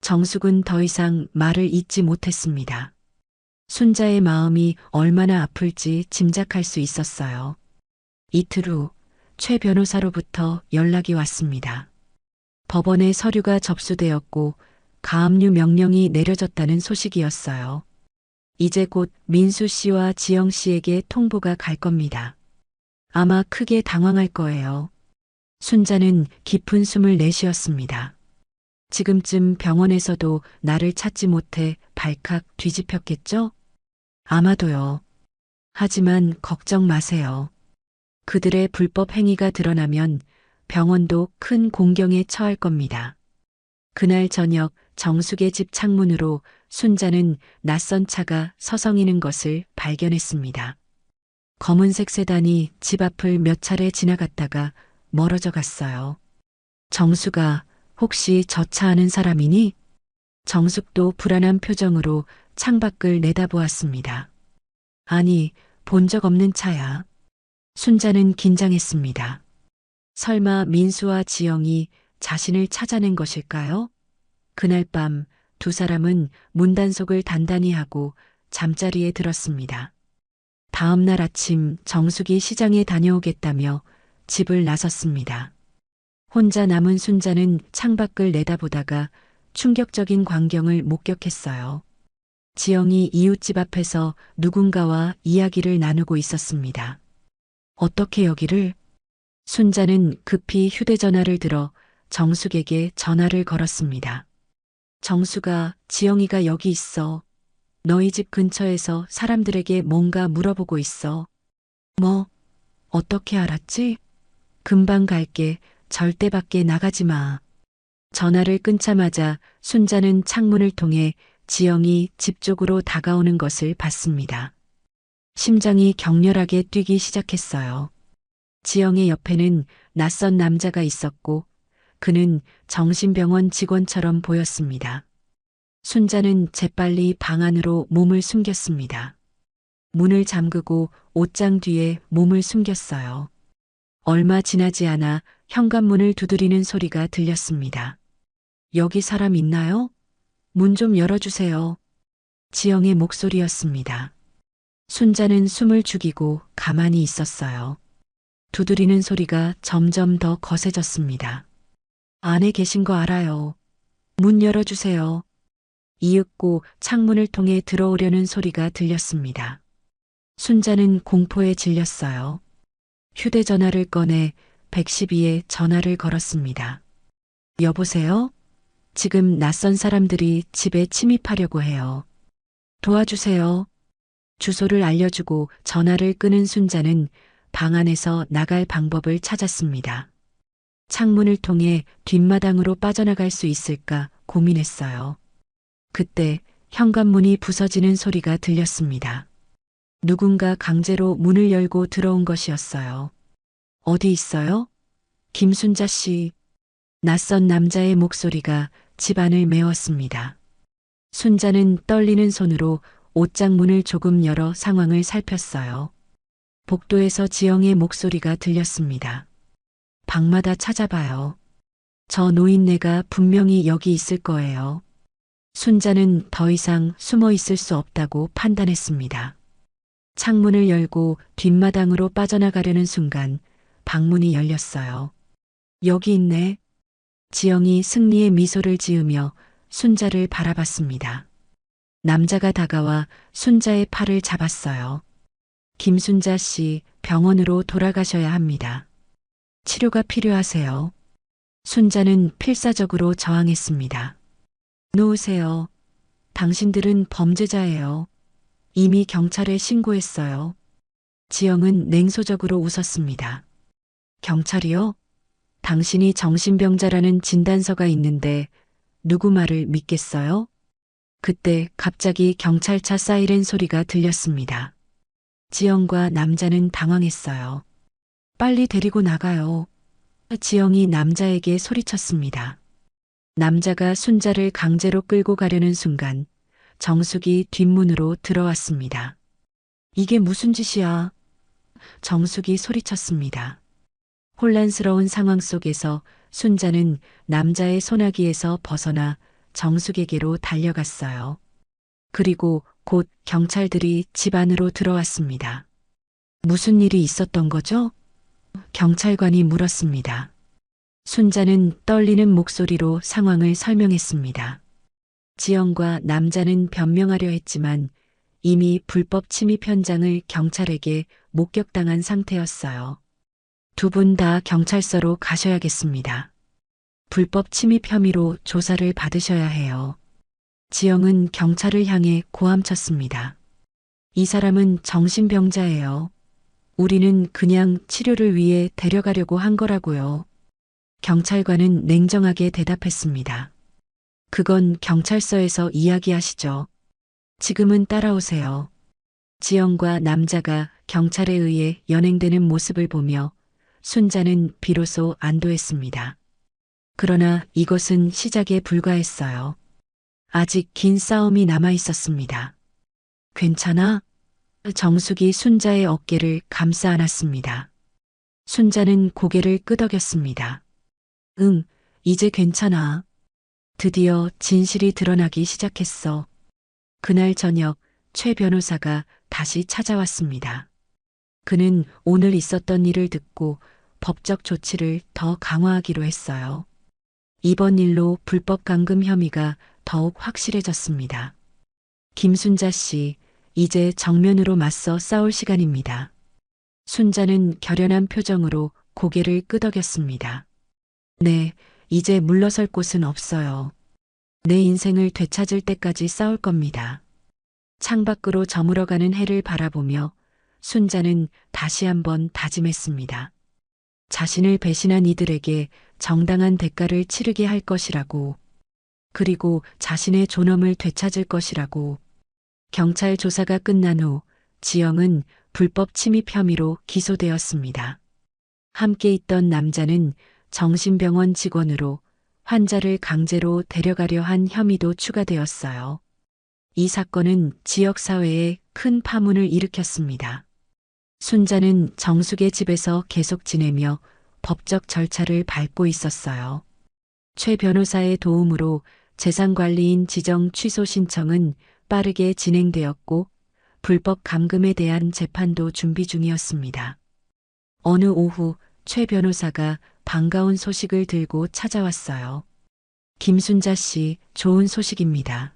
정숙은 더 이상 말을 잇지 못했습니다. 순자의 마음이 얼마나 아플지 짐작할 수 있었어요. 이틀 후 최 변호사로부터 연락이 왔습니다. 법원에 서류가 접수되었고 가압류 명령이 내려졌다는 소식이었어요. 이제 곧 민수 씨와 지영 씨에게 통보가 갈 겁니다. 아마 크게 당황할 거예요. 순자는 깊은 숨을 내쉬었습니다. 지금쯤 병원에서도 나를 찾지 못해 발칵 뒤집혔겠죠? 아마도요. 하지만 걱정 마세요. 그들의 불법 행위가 드러나면 병원도 큰 공경에 처할 겁니다. 그날 저녁 정숙의 집 창문으로 순자는 낯선 차가 서성이는 것을 발견했습니다. 검은색 세단이 집 앞을 몇 차례 지나갔다가 멀어져 갔어요. 정수가 혹시 저 차 아는 사람이니? 정숙도 불안한 표정으로 창밖을 내다보았습니다. 아니, 본 적 없는 차야. 순자는 긴장했습니다. 설마 민수와 지영이 자신을 찾아낸 것일까요? 그날 밤 두 사람은 문단속을 단단히 하고 잠자리에 들었습니다. 다음 날 아침 정숙이 시장에 다녀오겠다며 집을 나섰습니다. 혼자 남은 순자는 창밖을 내다보다가 충격적인 광경을 목격했어요. 지영이 이웃집 앞에서 누군가와 이야기를 나누고 있었습니다. 어떻게 여기를? 순자는 급히 휴대전화를 들어 정숙에게 전화를 걸었습니다. 정숙아, 지영이가 여기 있어. 너희 집 근처에서 사람들에게 뭔가 물어보고 있어. 뭐, 어떻게 알았지? 금방 갈게. 절대 밖에 나가지 마. 전화를 끊자마자 순자는 창문을 통해 지영이 집 쪽으로 다가오는 것을 봤습니다. 심장이 격렬하게 뛰기 시작했어요. 지영의 옆에는 낯선 남자가 있었고 그는 정신병원 직원처럼 보였습니다. 순자는 재빨리 방 안으로 몸을 숨겼습니다. 문을 잠그고 옷장 뒤에 몸을 숨겼어요. 얼마 지나지 않아 현관문을 두드리는 소리가 들렸습니다. 여기 사람 있나요? 문 좀 열어주세요. 지영의 목소리였습니다. 순자는 숨을 죽이고 가만히 있었어요. 두드리는 소리가 점점 더 거세졌습니다. 안에 계신 거 알아요. 문 열어주세요. 이윽고 창문을 통해 들어오려는 소리가 들렸습니다. 순자는 공포에 질렸어요. 휴대전화를 꺼내 112에 전화를 걸었습니다. 여보세요? 지금 낯선 사람들이 집에 침입하려고 해요. 도와주세요. 주소를 알려주고 전화를 끄는 순자는 방 안에서 나갈 방법을 찾았습니다. 창문을 통해 뒷마당으로 빠져나갈 수 있을까 고민했어요. 그때 현관문이 부서지는 소리가 들렸습니다. 누군가 강제로 문을 열고 들어온 것이었어요. 어디 있어요? 김순자 씨. 낯선 남자의 목소리가 집안을 메웠습니다. 순자는 떨리는 손으로 옷장 문을 조금 열어 상황을 살폈어요. 복도에서 지영의 목소리가 들렸습니다. 방마다 찾아봐요. 저 노인네가 분명히 여기 있을 거예요. 순자는 더 이상 숨어 있을 수 없다고 판단했습니다. 창문을 열고 뒷마당으로 빠져나가려는 순간 방문이 열렸어요. 여기 있네. 지영이 승리의 미소를 지으며 순자를 바라봤습니다. 남자가 다가와 순자의 팔을 잡았어요. 김순자 씨, 병원으로 돌아가셔야 합니다. 치료가 필요하세요. 순자는 필사적으로 저항했습니다. 놓으세요. 당신들은 범죄자예요. 이미 경찰에 신고했어요. 지영은 냉소적으로 웃었습니다. 경찰이요? 당신이 정신병자라는 진단서가 있는데 누구 말을 믿겠어요? 그때 갑자기 경찰차 사이렌 소리가 들렸습니다. 지영과 남자는 당황했어요. 빨리 데리고 나가요. 지영이 남자에게 소리쳤습니다. 남자가 순자를 강제로 끌고 가려는 순간 정숙이 뒷문으로 들어왔습니다. 이게 무슨 짓이야? 정숙이 소리쳤습니다. 혼란스러운 상황 속에서 순자는 남자의 소나기에서 벗어나 정숙에게로 달려갔어요. 그리고 곧 경찰들이 집 안으로 들어왔습니다. 무슨 일이 있었던 거죠? 경찰관이 물었습니다. 순자는 떨리는 목소리로 상황을 설명했습니다. 지영과 남자는 변명하려 했지만 이미 불법 침입 현장을 경찰에게 목격당한 상태였어요. 두 분 다 경찰서로 가셔야겠습니다. 불법 침입 혐의로 조사를 받으셔야 해요. 지영은 경찰을 향해 고함쳤습니다. 이 사람은 정신병자예요. 우리는 그냥 치료를 위해 데려가려고 한 거라고요. 경찰관은 냉정하게 대답했습니다. 그건 경찰서에서 이야기하시죠. 지금은 따라오세요. 지영과 남자가 경찰에 의해 연행되는 모습을 보며 순자는 비로소 안도했습니다. 그러나 이것은 시작에 불과했어요. 아직 긴 싸움이 남아 있었습니다. 괜찮아? 정숙이 순자의 어깨를 감싸 안았습니다. 순자는 고개를 끄덕였습니다. 응, 이제 괜찮아. 드디어 진실이 드러나기 시작했어. 그날 저녁 최 변호사가 다시 찾아왔습니다. 그는 오늘 있었던 일을 듣고 법적 조치를 더 강화하기로 했어요. 이번 일로 불법 감금 혐의가 더욱 확실해졌습니다. 김순자 씨, 이제 정면으로 맞서 싸울 시간입니다. 순자는 결연한 표정으로 고개를 끄덕였습니다. 네, 이제 물러설 곳은 없어요. 내 인생을 되찾을 때까지 싸울 겁니다. 창밖으로 저물어가는 해를 바라보며 순자는 다시 한번 다짐했습니다. 자신을 배신한 이들에게 정당한 대가를 치르게 할 것이라고, 그리고 자신의 존엄을 되찾을 것이라고. 경찰 조사가 끝난 후 지영은 불법 침입 혐의로 기소되었습니다. 함께 있던 남자는 정신병원 직원으로 환자를 강제로 데려가려 한 혐의도 추가되었어요. 이 사건은 지역사회에 큰 파문을 일으켰습니다. 순자는 정숙의 집에서 계속 지내며 법적 절차를 밟고 있었어요. 최 변호사의 도움으로 재산관리인 지정 취소 신청은 빠르게 진행되었고 불법 감금에 대한 재판도 준비 중이었습니다. 어느 오후 최 변호사가 반가운 소식을 들고 찾아왔어요. 김순자 씨, 좋은 소식입니다.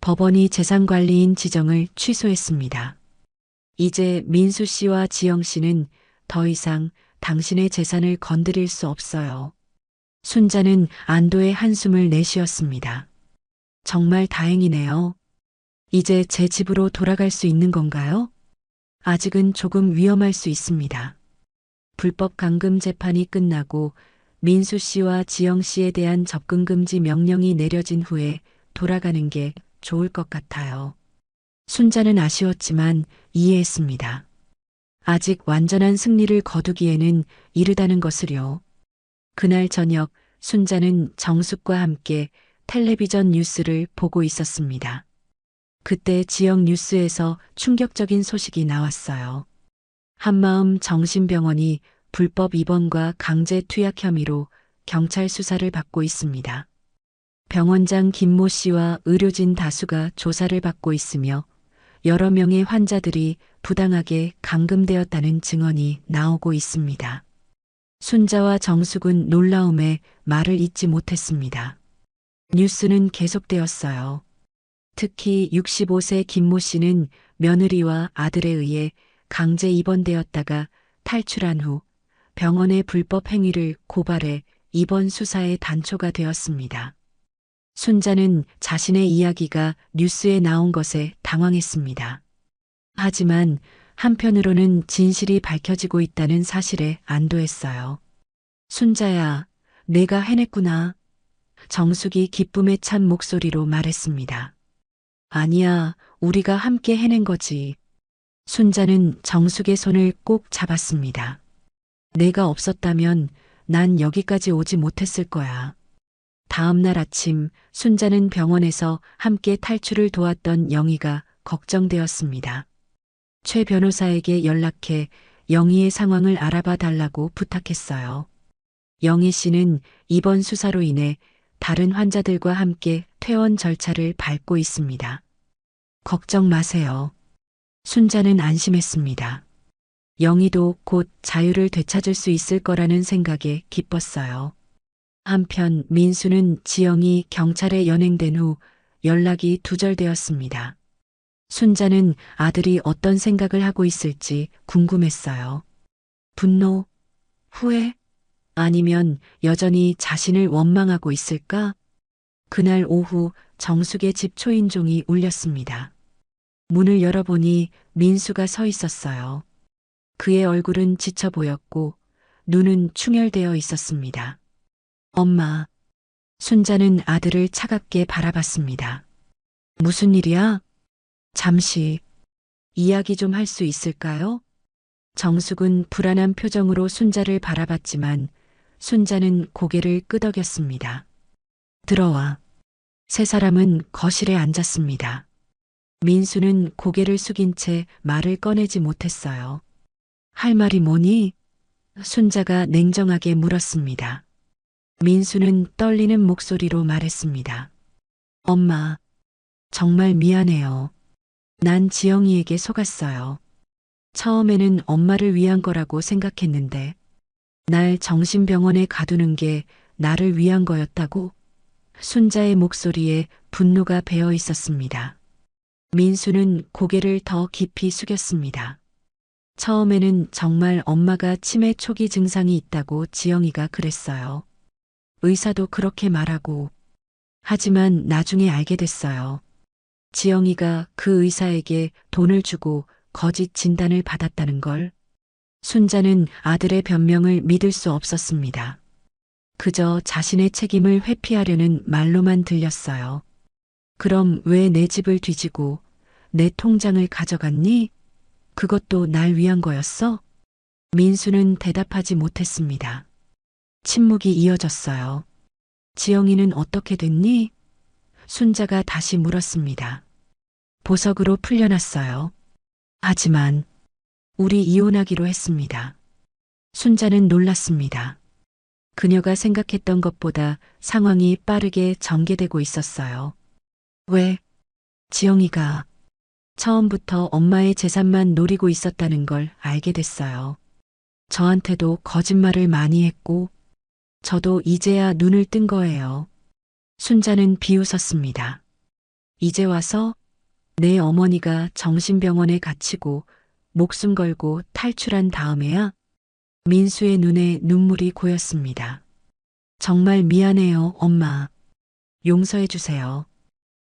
법원이 재산관리인 지정을 취소했습니다. 이제 민수 씨와 지영 씨는 더 이상 당신의 재산을 건드릴 수 없어요. 순자는 안도의 한숨을 내쉬었습니다. 정말 다행이네요. 이제 제 집으로 돌아갈 수 있는 건가요? 아직은 조금 위험할 수 있습니다. 불법 감금 재판이 끝나고 민수 씨와 지영 씨에 대한 접근 금지 명령이 내려진 후에 돌아가는 게 좋을 것 같아요. 순자는 아쉬웠지만 이해했습니다. 아직 완전한 승리를 거두기에는 이르다는 것을요. 그날 저녁 순자는 정숙과 함께 텔레비전 뉴스를 보고 있었습니다. 그때 지역 뉴스에서 충격적인 소식이 나왔어요. 한마음 정신병원이 불법 입원과 강제 투약 혐의로 경찰 수사를 받고 있습니다. 병원장 김모 씨와 의료진 다수가 조사를 받고 있으며 여러 명의 환자들이 부당하게 감금되었다는 증언이 나오고 있습니다. 순자와 정숙은 놀라움에 말을 잇지 못했습니다. 뉴스는 계속되었어요. 특히 65세 김모 씨는 며느리와 아들에 의해 강제 입원되었다가 탈출한 후 병원의 불법 행위를 고발해 입원 수사에 단초가 되었습니다. 순자는 자신의 이야기가 뉴스에 나온 것에 당황했습니다. 하지만 한편으로는 진실이 밝혀지고 있다는 사실에 안도했어요. 순자야, 내가 해냈구나. 정숙이 기쁨에 찬 목소리로 말했습니다. 아니야, 우리가 함께 해낸 거지. 순자는 정숙의 손을 꼭 잡았습니다. 내가 없었다면 난 여기까지 오지 못했을 거야. 다음 날 아침 순자는 병원에서 함께 탈출을 도왔던 영희가 걱정되었습니다. 최 변호사에게 연락해 영희의 상황을 알아봐 달라고 부탁했어요. 영희 씨는 입원 수사로 인해 다른 환자들과 함께 퇴원 절차를 밟고 있습니다. 걱정 마세요. 순자는 안심했습니다. 영희도 곧 자유를 되찾을 수 있을 거라는 생각에 기뻤어요. 한편 민수는 지영이 경찰에 연행된 후 연락이 두절되었습니다. 순자는 아들이 어떤 생각을 하고 있을지 궁금했어요. 분노, 후회, 아니면 여전히 자신을 원망하고 있을까? 그날 오후 정숙의 집 초인종이 울렸습니다. 문을 열어보니 민수가 서 있었어요. 그의 얼굴은 지쳐 보였고 눈은 충혈되어 있었습니다. 엄마. 순자는 아들을 차갑게 바라봤습니다. 무슨 일이야? 잠시 이야기 좀 할 수 있을까요? 정숙은 불안한 표정으로 순자를 바라봤지만 순자는 고개를 끄덕였습니다. 들어와. 세 사람은 거실에 앉았습니다. 민수는 고개를 숙인 채 말을 꺼내지 못했어요. 할 말이 뭐니? 순자가 냉정하게 물었습니다. 민수는 떨리는 목소리로 말했습니다. 엄마, 정말 미안해요. 난 지영이에게 속았어요. 처음에는 엄마를 위한 거라고 생각했는데 날 정신병원에 가두는 게 나를 위한 거였다고? 순자의 목소리에 분노가 배어 있었습니다. 민수는 고개를 더 깊이 숙였습니다. 처음에는 정말 엄마가 치매 초기 증상이 있다고 지영이가 그랬어요. 의사도 그렇게 말하고. 하지만 나중에 알게 됐어요. 지영이가 그 의사에게 돈을 주고 거짓 진단을 받았다는 걸. 순자는 아들의 변명을 믿을 수 없었습니다. 그저 자신의 책임을 회피하려는 말로만 들렸어요. 그럼 왜 내 집을 뒤지고 내 통장을 가져갔니? 그것도 날 위한 거였어? 민수는 대답하지 못했습니다. 침묵이 이어졌어요. 지영이는 어떻게 됐니? 순자가 다시 물었습니다. 보석으로 풀려났어요. 하지만 우리 이혼하기로 했습니다. 순자는 놀랐습니다. 그녀가 생각했던 것보다 상황이 빠르게 전개되고 있었어요. 왜? 지영이가 처음부터 엄마의 재산만 노리고 있었다는 걸 알게 됐어요. 저한테도 거짓말을 많이 했고, 저도 이제야 눈을 뜬 거예요. 순자는 비웃었습니다. 이제 와서 내 어머니가 정신병원에 갇히고 목숨 걸고 탈출한 다음에야 민수의 눈에 눈물이 고였습니다. 정말 미안해요, 엄마. 용서해 주세요.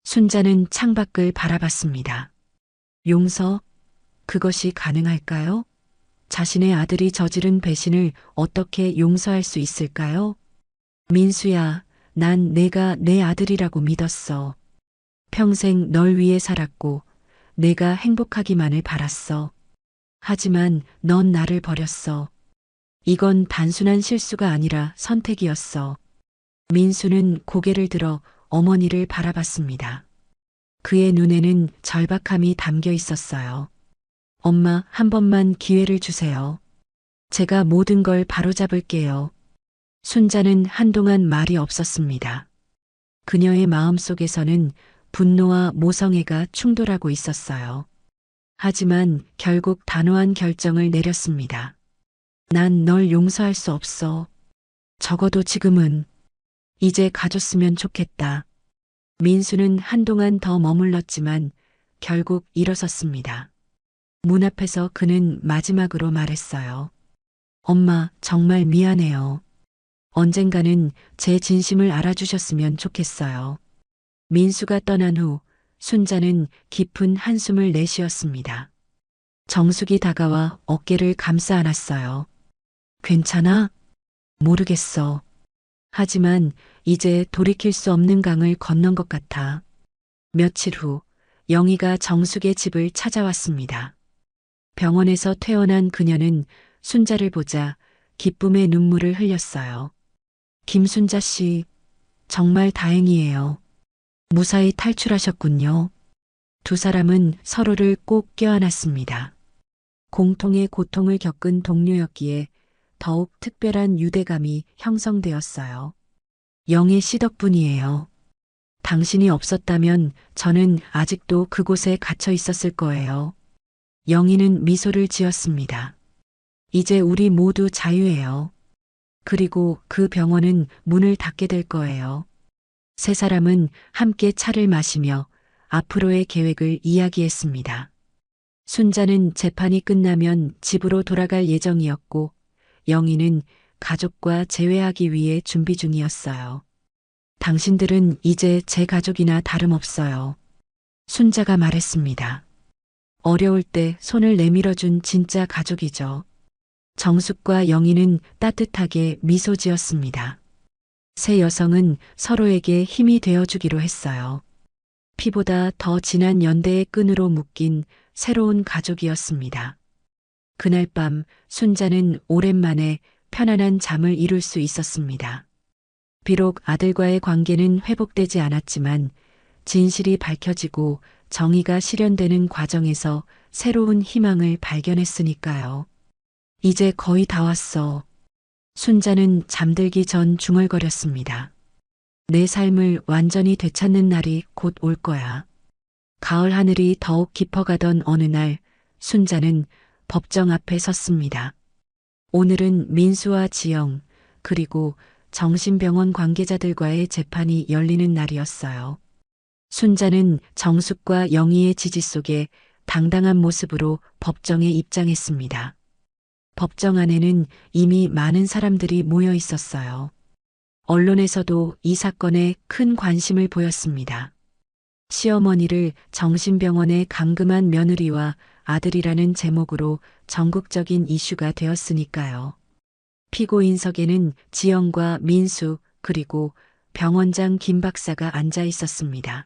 순자는 창밖을 바라봤습니다. 용서? 그것이 가능할까요? 자신의 아들이 저지른 배신을 어떻게 용서할 수 있을까요? 민수야, 난 내가 내 아들이라고 믿었어. 평생 널 위해 살았고 내가 행복하기만을 바랐어. 하지만 넌 나를 버렸어. 이건 단순한 실수가 아니라 선택이었어. 민수는 고개를 들어 어머니를 바라봤습니다. 그의 눈에는 절박함이 담겨 있었어요. 엄마, 한 번만 기회를 주세요. 제가 모든 걸 바로잡을게요. 순자는 한동안 말이 없었습니다. 그녀의 마음속에서는 분노와 모성애가 충돌하고 있었어요. 하지만 결국 단호한 결정을 내렸습니다. 난 널 용서할 수 없어. 적어도 지금은. 이제 가줬으면 좋겠다. 민수는 한동안 더 머물렀지만 결국 일어섰습니다. 문 앞에서 그는 마지막으로 말했어요. 엄마, 정말 미안해요. 언젠가는 제 진심을 알아주셨으면 좋겠어요. 민수가 떠난 후 순자는 깊은 한숨을 내쉬었습니다. 정숙이 다가와 어깨를 감싸 안았어요. 괜찮아? 모르겠어. 하지만 이제 돌이킬 수 없는 강을 건넌 것 같아. 며칠 후 영희가 정숙의 집을 찾아왔습니다. 병원에서 퇴원한 그녀는 순자를 보자 기쁨의 눈물을 흘렸어요. 김순자 씨, 정말 다행이에요. 무사히 탈출하셨군요. 두 사람은 서로를 꼭 껴안았습니다. 공통의 고통을 겪은 동료였기에 더욱 특별한 유대감이 형성되었어요. 영희 씨 덕분이에요. 당신이 없었다면 저는 아직도 그곳에 갇혀 있었을 거예요. 영희는 미소를 지었습니다. 이제 우리 모두 자유해요. 그리고 그 병원은 문을 닫게 될 거예요. 세 사람은 함께 차를 마시며 앞으로의 계획을 이야기했습니다. 순자는 재판이 끝나면 집으로 돌아갈 예정이었고 영희는 가족과 재회하기 위해 준비 중이었어요. 당신들은 이제 제 가족이나 다름없어요. 순자가 말했습니다. 어려울 때 손을 내밀어준 진짜 가족이죠. 정숙과 영희는 따뜻하게 미소 지었습니다. 세 여성은 서로에게 힘이 되어주기로 했어요. 피보다 더 진한 연대의 끈으로 묶인 새로운 가족이었습니다. 그날 밤 순자는 오랜만에 편안한 잠을 이룰 수 있었습니다. 비록 아들과의 관계는 회복되지 않았지만 진실이 밝혀지고 정의가 실현되는 과정에서 새로운 희망을 발견했으니까요. 이제 거의 다 왔어. 순자는 잠들기 전 중얼거렸습니다. 내 삶을 완전히 되찾는 날이 곧 올 거야. 가을 하늘이 더욱 깊어가던 어느 날 순자는 법정 앞에 섰습니다. 오늘은 민수와 지영 그리고 정신병원 관계자들과의 재판이 열리는 날이었어요. 순자는 정숙과 영희의 지지 속에 당당한 모습으로 법정에 입장했습니다. 법정 안에는 이미 많은 사람들이 모여 있었어요. 언론에서도 이 사건에 큰 관심을 보였습니다. 시어머니를 정신병원에 감금한 며느리와 아들이라는 제목으로 전국적인 이슈가 되었으니까요. 피고인석에는 지영과 민수 그리고 병원장 김 박사가 앉아 있었습니다.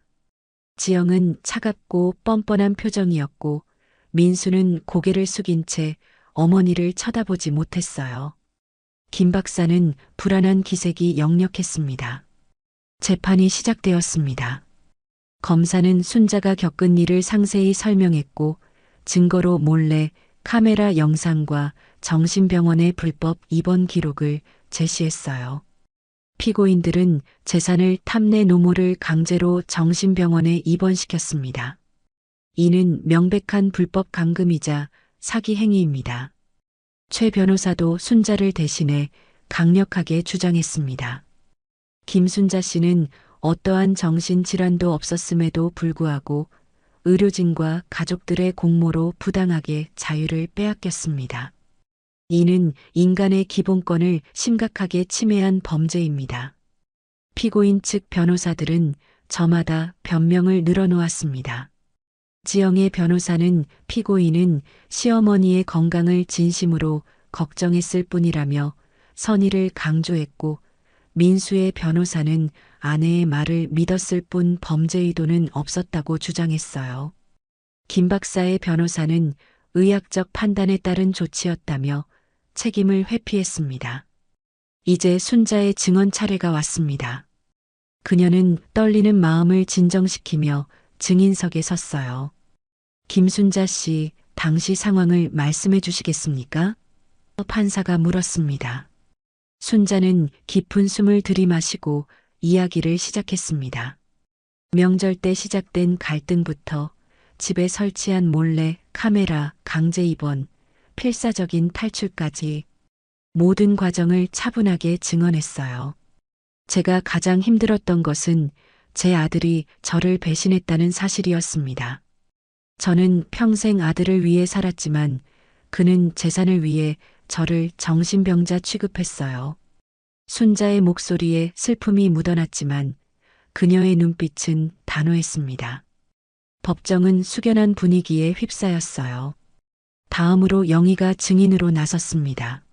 지영은 차갑고 뻔뻔한 표정이었고 민수는 고개를 숙인 채 어머니를 쳐다보지 못했어요. 김 박사는 불안한 기색이 역력했습니다. 재판이 시작되었습니다. 검사는 순자가 겪은 일을 상세히 설명했고 증거로 몰래 카메라 영상과 정신병원의 불법 입원 기록을 제시했어요. 피고인들은 재산을 탐내 노모를 강제로 정신병원에 입원시켰습니다. 이는 명백한 불법 감금이자 사기 행위입니다. 최 변호사도 순자를 대신해 강력하게 주장했습니다. 김순자 씨는 어떠한 정신질환도 없었음에도 불구하고 의료진과 가족들의 공모로 부당하게 자유를 빼앗겼습니다. 이는 인간의 기본권을 심각하게 침해한 범죄입니다. 피고인 측 변호사들은 저마다 변명을 늘어놓았습니다. 지영의 변호사는 피고인은 시어머니의 건강을 진심으로 걱정했을 뿐이라며 선의를 강조했고 민수의 변호사는 아내의 말을 믿었을 뿐 범죄 의도는 없었다고 주장했어요. 김 박사의 변호사는 의학적 판단에 따른 조치였다며 책임을 회피했습니다. 이제 순자의 증언 차례가 왔습니다. 그녀는 떨리는 마음을 진정시키며 증인석에 섰어요. 김순자 씨, 당시 상황을 말씀해 주시겠습니까? 판사가 물었습니다. 순자는 깊은 숨을 들이마시고 이야기를 시작했습니다. 명절 때 시작된 갈등부터 집에 설치한 몰래 카메라, 강제 입원, 필사적인 탈출까지 모든 과정을 차분하게 증언했어요. 제가 가장 힘들었던 것은 제 아들이 저를 배신했다는 사실이었습니다. 저는 평생 아들을 위해 살았지만 그는 재산을 위해 저를 정신병자 취급했어요. 순자의 목소리에 슬픔이 묻어났지만 그녀의 눈빛은 단호했습니다. 법정은 숙연한 분위기에 휩싸였어요. 다음으로 영희가 증인으로 나섰습니다.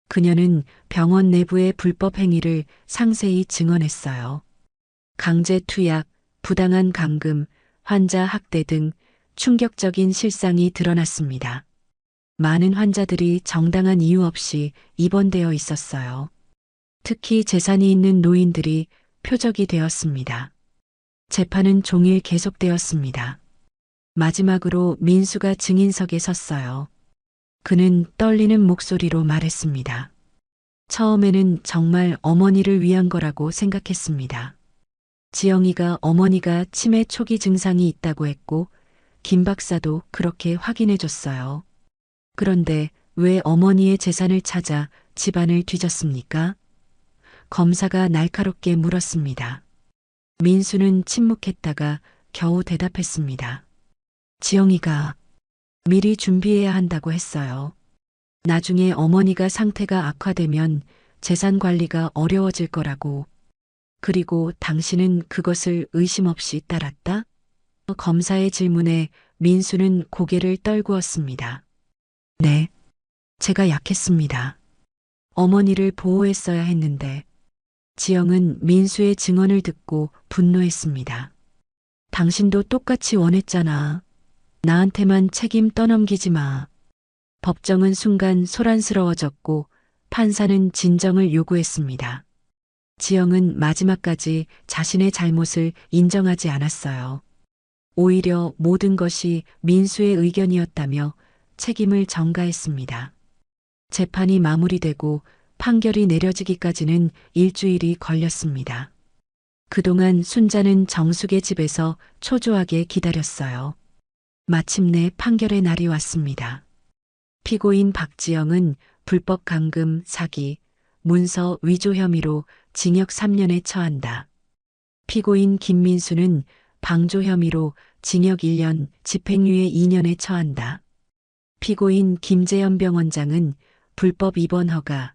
그녀는 병원 내부의 불법 행위를 상세히 증언했어요. 강제 투약, 부당한 감금, 환자 학대 등 충격적인 실상이 드러났습니다. 많은 환자들이 정당한 이유 없이 입원되어 있었어요. 특히 재산이 있는 노인들이 표적이 되었습니다. 재판은 종일 계속되었습니다. 마지막으로 민수가 증인석에 섰어요. 그는 떨리는 목소리로 말했습니다. 처음에는 정말 어머니를 위한 거라고 생각했습니다. 지영이가 어머니가 치매 초기 증상이 있다고 했고 김 박사도 그렇게 확인해 줬어요. 그런데 왜 어머니의 재산을 찾아 집안을 뒤졌습니까? 검사가 날카롭게 물었습니다. 민수는 침묵했다가 겨우 대답했습니다. 지영이가 미리 준비해야 한다고 했어요. 나중에 어머니가 상태가 악화되면 재산 관리가 어려워질 거라고. 그리고 당신은 그것을 의심 없이 따랐다? 검사의 질문에 민수는 고개를 떨구었습니다. 네, 제가 약했습니다. 어머니를 보호했어야 했는데. 지영은 민수의 증언을 듣고 분노했습니다. 당신도 똑같이 원했잖아. 나한테만 책임 떠넘기지 마. 법정은 순간 소란스러워졌고 판사는 진정을 요구했습니다. 지영은 마지막까지 자신의 잘못을 인정하지 않았어요. 오히려 모든 것이 민수의 의견이었다며 책임을 전가했습니다. 재판이 마무리되고 판결이 내려지기까지는 일주일이 걸렸습니다. 그동안 순자는 정숙의 집에서 초조하게 기다렸어요. 마침내 판결의 날이 왔습니다. 피고인 박지영은 불법 감금, 사기, 문서 위조 혐의로 징역 3년에 처한다. 피고인 김민수는 방조 혐의로 징역 1년, 집행유예 2년에 처한다. 피고인 김재현 병원장은 불법 입원 허가,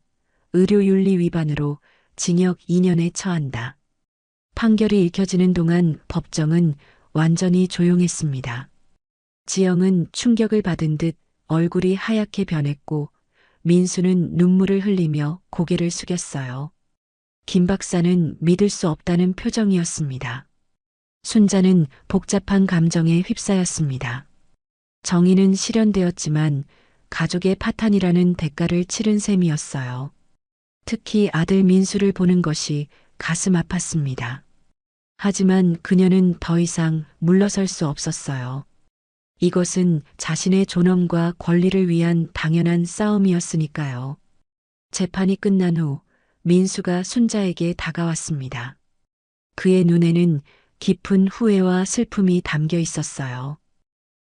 의료윤리 위반으로 징역 2년에 처한다. 판결이 읽혀지는 동안 법정은 완전히 조용했습니다. 지영은 충격을 받은 듯 얼굴이 하얗게 변했고 민수는 눈물을 흘리며 고개를 숙였어요. 김 박사는 믿을 수 없다는 표정이었습니다. 순자는 복잡한 감정에 휩싸였습니다. 정의는 실현되었지만 가족의 파탄이라는 대가를 치른 셈이었어요. 특히 아들 민수를 보는 것이 가슴 아팠습니다. 하지만 그녀는 더 이상 물러설 수 없었어요. 이것은 자신의 존엄과 권리를 위한 당연한 싸움이었으니까요. 재판이 끝난 후 민수가 순자에게 다가왔습니다. 그의 눈에는 깊은 후회와 슬픔이 담겨 있었어요.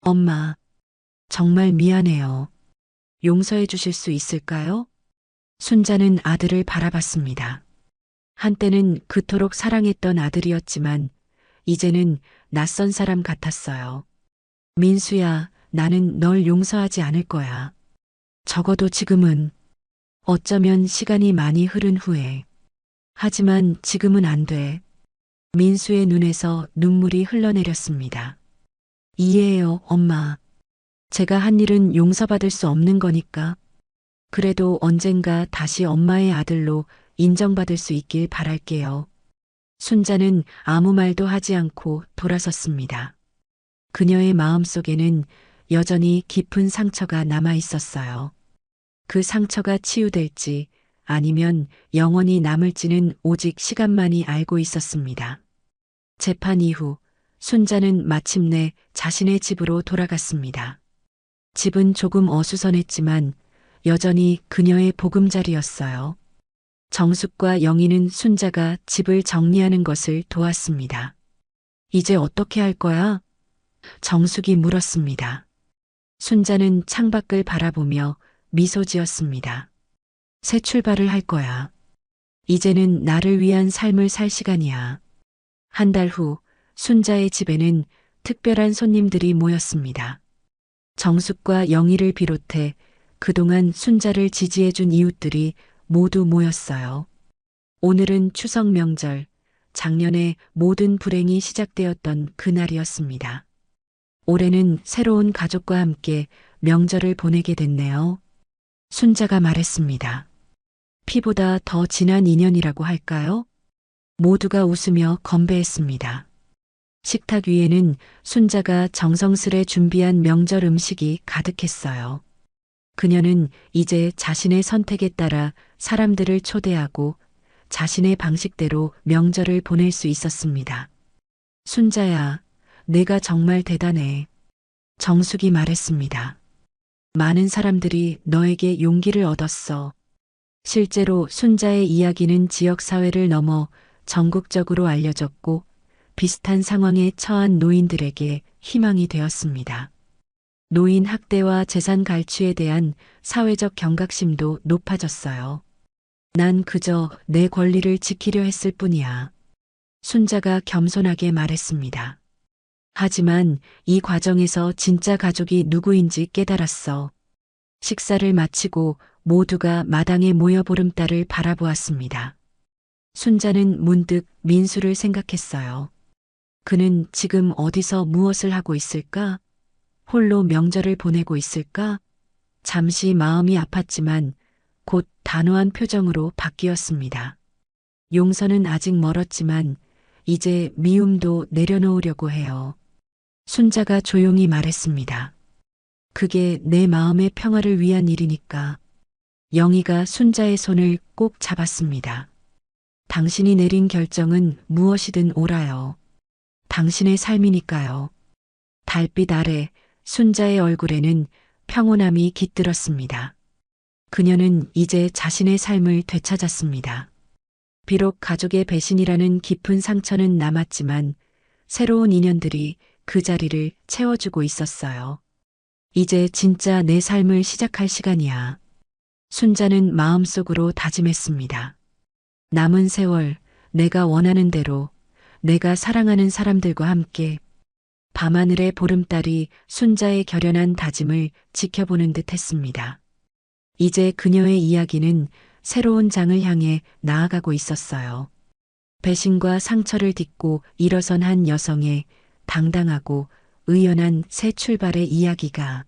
엄마, 정말 미안해요. 용서해 주실 수 있을까요? 순자는 아들을 바라봤습니다. 한때는 그토록 사랑했던 아들이었지만 이제는 낯선 사람 같았어요. 민수야, 나는 널 용서하지 않을 거야. 적어도 지금은. 어쩌면 시간이 많이 흐른 후에. 하지만 지금은 안 돼. 민수의 눈에서 눈물이 흘러내렸습니다. 이해해요, 엄마. 제가 한 일은 용서받을 수 없는 거니까. 그래도 언젠가 다시 엄마의 아들로 인정받을 수 있길 바랄게요. 순자는 아무 말도 하지 않고 돌아섰습니다. 그녀의 마음속에는 여전히 깊은 상처가 남아 있었어요. 그 상처가 치유될지 아니면 영원히 남을지는 오직 시간만이 알고 있었습니다. 재판 이후 순자는 마침내 자신의 집으로 돌아갔습니다. 집은 조금 어수선했지만 여전히 그녀의 보금자리였어요. 정숙과 영희는 순자가 집을 정리하는 것을 도왔습니다. 이제 어떻게 할 거야? 정숙이 물었습니다. 순자는 창밖을 바라보며 미소 지었습니다. 새 출발을 할 거야. 이제는 나를 위한 삶을 살 시간이야. 한 달 후 순자의 집에는 특별한 손님들이 모였습니다. 정숙과 영희를 비롯해 그동안 순자를 지지해준 이웃들이 모두 모였어요. 오늘은 추석 명절, 작년에 모든 불행이 시작되었던 그날이었습니다. 올해는 새로운 가족과 함께 명절을 보내게 됐네요. 순자가 말했습니다. 피보다 더 진한 인연이라고 할까요? 모두가 웃으며 건배했습니다. 식탁 위에는 순자가 정성스레 준비한 명절 음식이 가득했어요. 그녀는 이제 자신의 선택에 따라 사람들을 초대하고 자신의 방식대로 명절을 보낼 수 있었습니다. 순자야, 내가 정말 대단해. 정숙이 말했습니다. 많은 사람들이 너에게 용기를 얻었어. 실제로 순자의 이야기는 지역사회를 넘어 전국적으로 알려졌고 비슷한 상황에 처한 노인들에게 희망이 되었습니다. 노인 학대와 재산 갈취에 대한 사회적 경각심도 높아졌어요. 난 그저 내 권리를 지키려 했을 뿐이야. 순자가 겸손하게 말했습니다. 하지만 이 과정에서 진짜 가족이 누구인지 깨달았어. 식사를 마치고 모두가 마당에 모여 보름달을 바라보았습니다. 순자는 문득 민수를 생각했어요. 그는 지금 어디서 무엇을 하고 있을까? 홀로 명절을 보내고 있을까? 잠시 마음이 아팠지만 곧 단호한 표정으로 바뀌었습니다. 용서는 아직 멀었지만 이제 미움도 내려놓으려고 해요. 순자가 조용히 말했습니다. 그게 내 마음의 평화를 위한 일이니까. 영희가 순자의 손을 꼭 잡았습니다. 당신이 내린 결정은 무엇이든 옳아요. 당신의 삶이니까요. 달빛 아래 순자의 얼굴에는 평온함이 깃들었습니다. 그녀는 이제 자신의 삶을 되찾았습니다. 비록 가족의 배신이라는 깊은 상처는 남았지만 새로운 인연들이 그 자리를 채워주고 있었어요. 이제 진짜 내 삶을 시작할 시간이야. 순자는 마음속으로 다짐했습니다. 남은 세월 내가 원하는 대로 내가 사랑하는 사람들과 함께 밤하늘의 보름달이 순자의 결연한 다짐을 지켜보는 듯 했습니다. 이제 그녀의 이야기는 새로운 장을 향해 나아가고 있었어요. 배신과 상처를 딛고 일어선 한 여성의 당당하고 의연한 새 출발의 이야기가